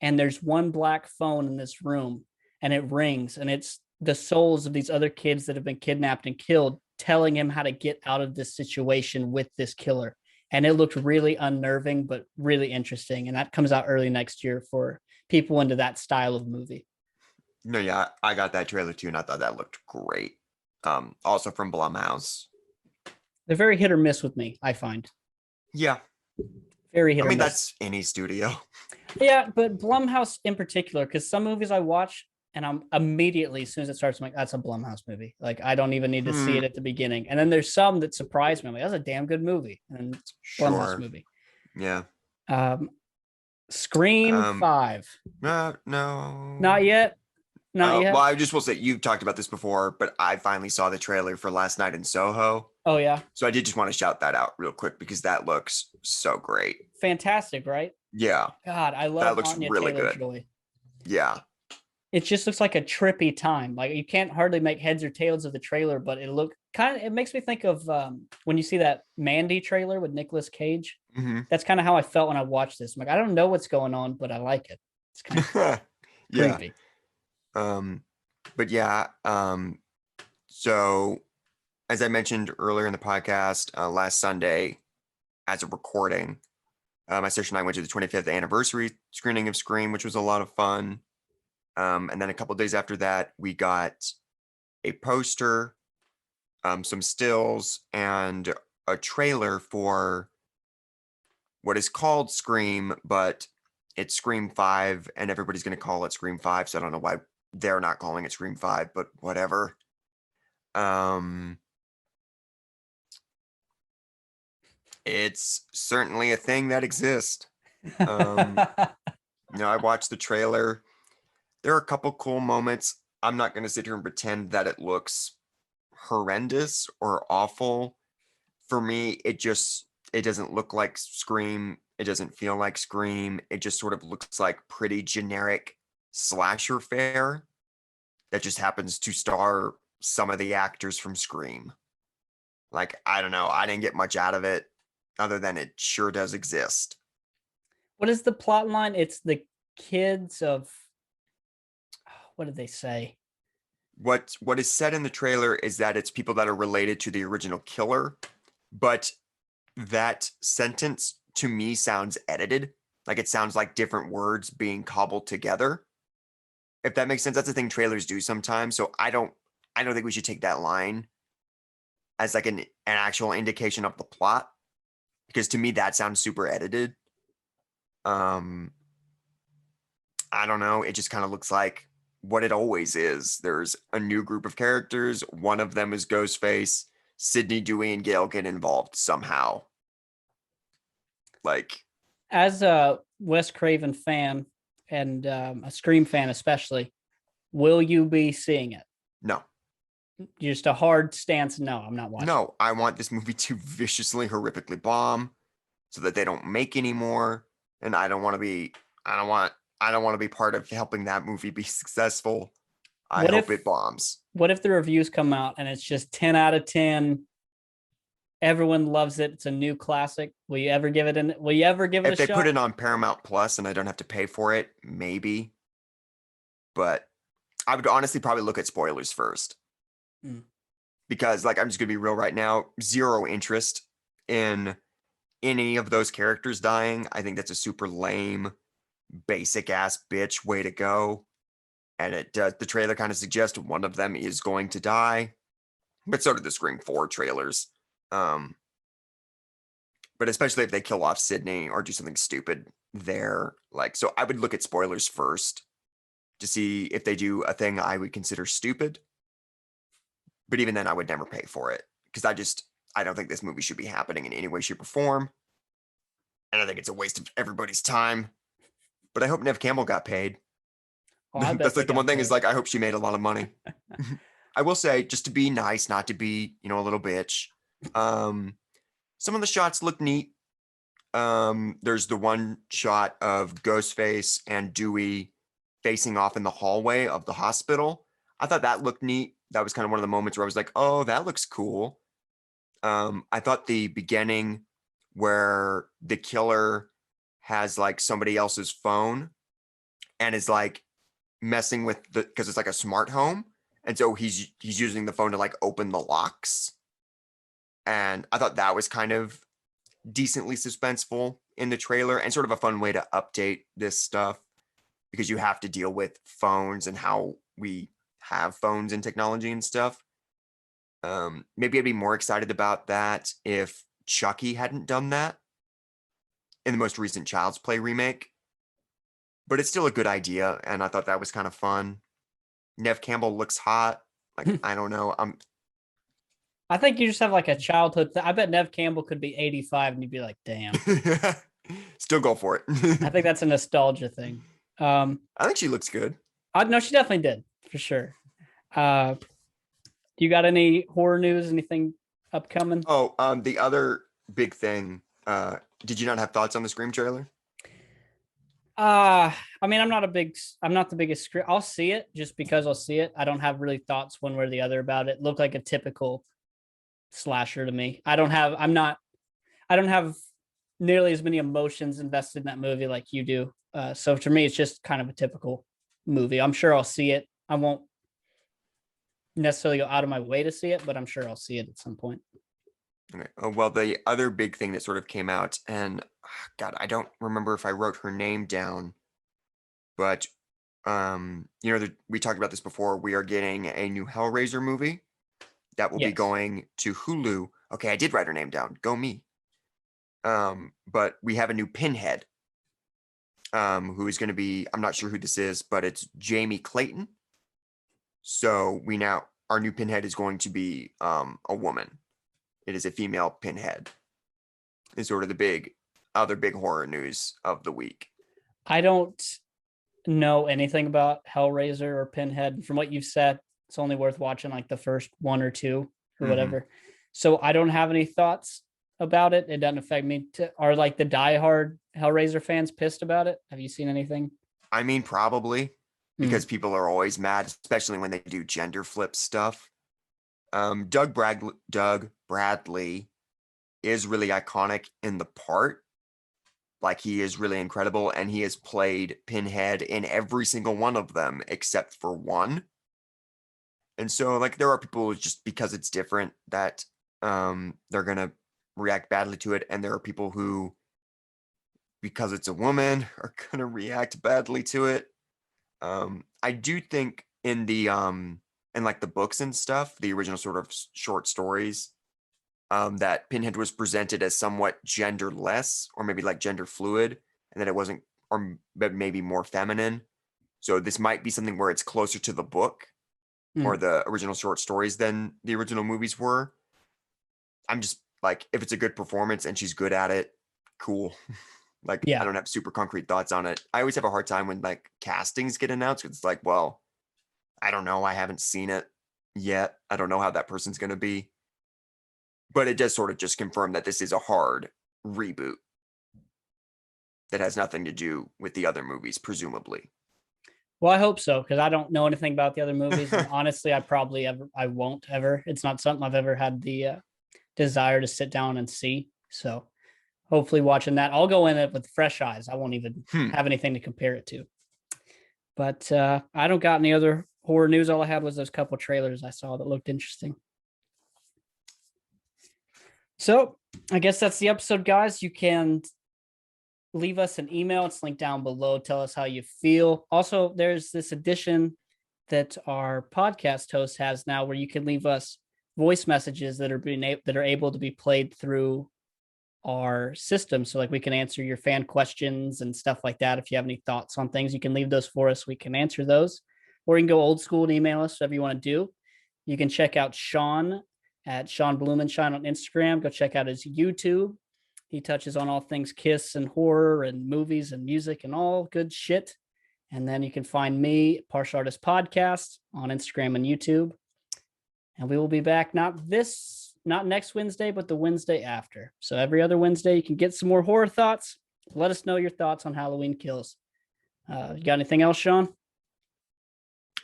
and there's one black phone in this room and it rings and it's the souls of these other kids that have been kidnapped and killed telling him how to get out of this situation with this killer. And it looked really unnerving, but really interesting. And that comes out early next year for people into that style of movie. No, yeah, I got that trailer too, and I thought that looked great. Also from Blumhouse. They're very hit or miss with me, I find. Yeah. Very hit or miss. That's any studio. Yeah, but Blumhouse in particular, because some movies I watch and I'm immediately, as soon as it starts, I'm like, that's a Blumhouse movie. Like, I don't even need to see it at the beginning. And then there's some that surprise me. I'm like, that's a damn good movie. And it's Blumhouse movie. Yeah. Scream 5. No. Not yet. Not yet. Well, I just will say you've talked about this before, but I finally saw the trailer for Last Night in Soho. Oh, yeah. So I did just want to shout that out real quick because that looks so great. Fantastic, right? Yeah. God, I love that. Looks Anya really Taylor-Joy. good. Yeah. It just looks like a trippy time. Like you can't hardly make heads or tails of the trailer, but it makes me think of when you see that Mandy trailer with Nicolas Cage. Mm-hmm. That's kind of how I felt when I watched this. I'm like, I don't know what's going on, but I like it. It's kind of creepy. But yeah, so as I mentioned earlier in the podcast, last Sunday, as a recording, my sister and I went to the 25th anniversary screening of Scream, which was a lot of fun. And then a couple days after that, we got a poster, some stills, and a trailer for what is called Scream, but it's Scream 5, and everybody's going to call it Scream 5. So I don't know why they're not calling it Scream 5, but whatever. It's certainly a thing that exists. I watched the trailer. There are a couple cool moments. I'm not going to sit here and pretend that it looks horrendous or awful. For me, it doesn't look like Scream. It doesn't feel like Scream. It just sort of looks like pretty generic slasher fare that just happens to star some of the actors from Scream. Like, I don't know. I didn't get much out of it other than it sure does exist. What is the plot line? It's the kids of, what did they say? What is said in the trailer is that it's people that are related to the original killer, but that sentence to me sounds edited. Like it sounds like different words being cobbled together. If that makes sense, that's the thing trailers do sometimes. So I don't think we should take that line as like an actual indication of the plot, because to me that sounds super edited. I don't know. It just kind of looks like what it always is. There's a new group of characters. One of them is Ghostface. Sydney, Dewey, and Gail get involved somehow. Like, As a Wes Craven fan and a Scream fan especially, will you be seeing it? no. Just a hard stance. No, I'm not watching. No, I want this movie to viciously, horrifically bomb so that they don't make any more. And I don't want to be part of helping that movie be successful. I hope it bombs. What if the reviews come out and it's just 10 out of 10? Everyone loves it. It's a new classic. Will you ever give it a shot? If they put it on Paramount Plus and I don't have to pay for it, maybe. But I would honestly probably look at spoilers first. Because, like, I'm just going to be real right now, zero interest in any of those characters dying. I think that's a super lame, basic ass bitch way to go. And it does, the trailer kind of suggests one of them is going to die. But so did the Scream 4 trailers. But especially if they kill off Sydney or do something stupid there. Like, so I would look at spoilers first to see if they do a thing I would consider stupid. But even then, I would never pay for it because I don't think this movie should be happening in any way, shape, or form. And I think it's a waste of everybody's time. But I hope Neve Campbell got paid. That's like the one thing is like, I hope she made a lot of money. I will say, just to be nice, not to be, a little bitch. Some of the shots look neat. There's the one shot of Ghostface and Dewey facing off in the hallway of the hospital. I thought that looked neat. That was kind of one of the moments where I was like, oh, that looks cool. I thought the beginning where the killer has like somebody else's phone and is like messing with because it's like a smart home. And so he's using the phone to like open the locks. And I thought that was kind of decently suspenseful in the trailer and sort of a fun way to update this stuff because you have to deal with phones and how we have phones and technology and stuff. Maybe I'd be more excited about that if Chucky hadn't done that in the most recent Child's Play remake. But it's still a good idea, and I thought that was kind of fun. Neve Campbell looks hot. Like, I don't know. I think you just have like a childhood I bet Neve Campbell could be 85 and you'd be like, damn. Still go for it. I think that's a nostalgia thing. I think she looks good. No, she definitely did, for sure. Do you got any horror news, anything upcoming? Oh, the other big thing, did you not have thoughts on the Scream trailer? I mean, I'm not the biggest Scream. I'll see it just because I'll see it. I don't have really thoughts one way or the other about it. Look like a typical slasher to me. I don't have nearly as many emotions invested in that movie like you do. So to me, it's just kind of a typical movie. I'm sure I'll see it. I won't necessarily go out of my way to see it, but I'm sure I'll see it at some point. Okay. Well, the other big thing that sort of came out, and God, I don't remember if I wrote her name down, but we talked about this before. We are getting a new Hellraiser movie that will be Yes. going to Hulu. Okay, I did write her name down. Go me. But we have a new Pinhead, who is going to be, I'm not sure who this is, but it's Jamie Clayton. So our new Pinhead is going to be a woman. It is a female Pinhead. Is sort of the other big horror news of the week. I don't know anything about Hellraiser or Pinhead. From what you've said, it's only worth watching like the first one or two or whatever. So I don't have any thoughts about it. It doesn't affect me. Are like the diehard Hellraiser fans pissed about it? Have you seen anything? I mean, probably because people are always mad, especially when they do gender flip stuff. Doug Bradley is really iconic in the part. Like, he is really incredible, and he has played Pinhead in every single one of them except for one. And so, like, there are people just because it's different that they're gonna react badly to it, and there are people who, because it's a woman, are gonna react badly to it. I do think in like the books and stuff, the original sort of short stories, that Pinhead was presented as somewhat genderless, or maybe like gender fluid, and that it wasn't, but maybe more feminine. So this might be something where it's closer to the book or the original short stories than the original movies were. I'm just like, if it's a good performance and she's good at it, cool. Like, Yeah. I don't have super concrete thoughts on it. I always have a hard time when like castings get announced. It's like, well, I don't know. I haven't seen it yet. I don't know how that person's going to be. But it does sort of just confirm that this is a hard reboot that has nothing to do with the other movies, presumably. Well, I hope so, because I don't know anything about the other movies. And honestly, I won't ever. It's not something I've ever had the desire to sit down and see. So hopefully watching that, I'll go in it with fresh eyes. I won't even have anything to compare it to. But I don't got any other horror news. All I had was those couple trailers I saw that looked interesting. So I guess that's the episode, guys. You can leave us an email. It's linked down below. Tell us how you feel. Also, there's this addition that our podcast host has now where you can leave us voice messages that are able to be played through our system. So like we can answer your fan questions and stuff like that. If you have any thoughts on things, you can leave those for us. We can answer those, or you can go old school and email us, whatever you want to do. You can check out Sean at Sean Blumenshine on Instagram. Go check out his YouTube. He touches on all things Kiss and horror and movies and music and all good shit. And then you can find me, Partial Artist Podcast, on Instagram and YouTube. And we will be back not next Wednesday, but the Wednesday after. So every other Wednesday, you can get some more horror thoughts. Let us know your thoughts on Halloween Kills. You got anything else, Sean?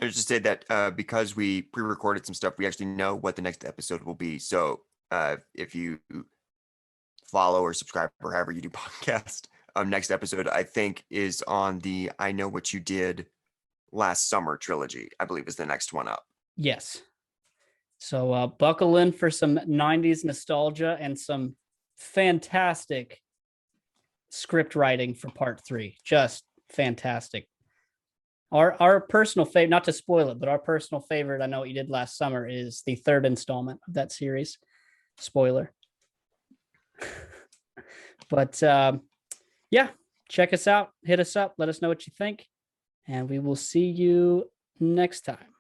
I was just say that because we pre-recorded some stuff, we actually know what the next episode will be. So if you follow or subscribe or however you do podcast, next episode I think is on the I Know What You Did Last Summer trilogy. I believe is the next one up. Yes. So buckle in for some 90s nostalgia and some fantastic script writing for part 3. Just fantastic. Our personal favorite, not to spoil it, but our personal favorite, I Know What You Did Last Summer, is the 3rd installment of that series. Spoiler. But yeah, check us out. Hit us up. Let us know what you think. And we will see you next time.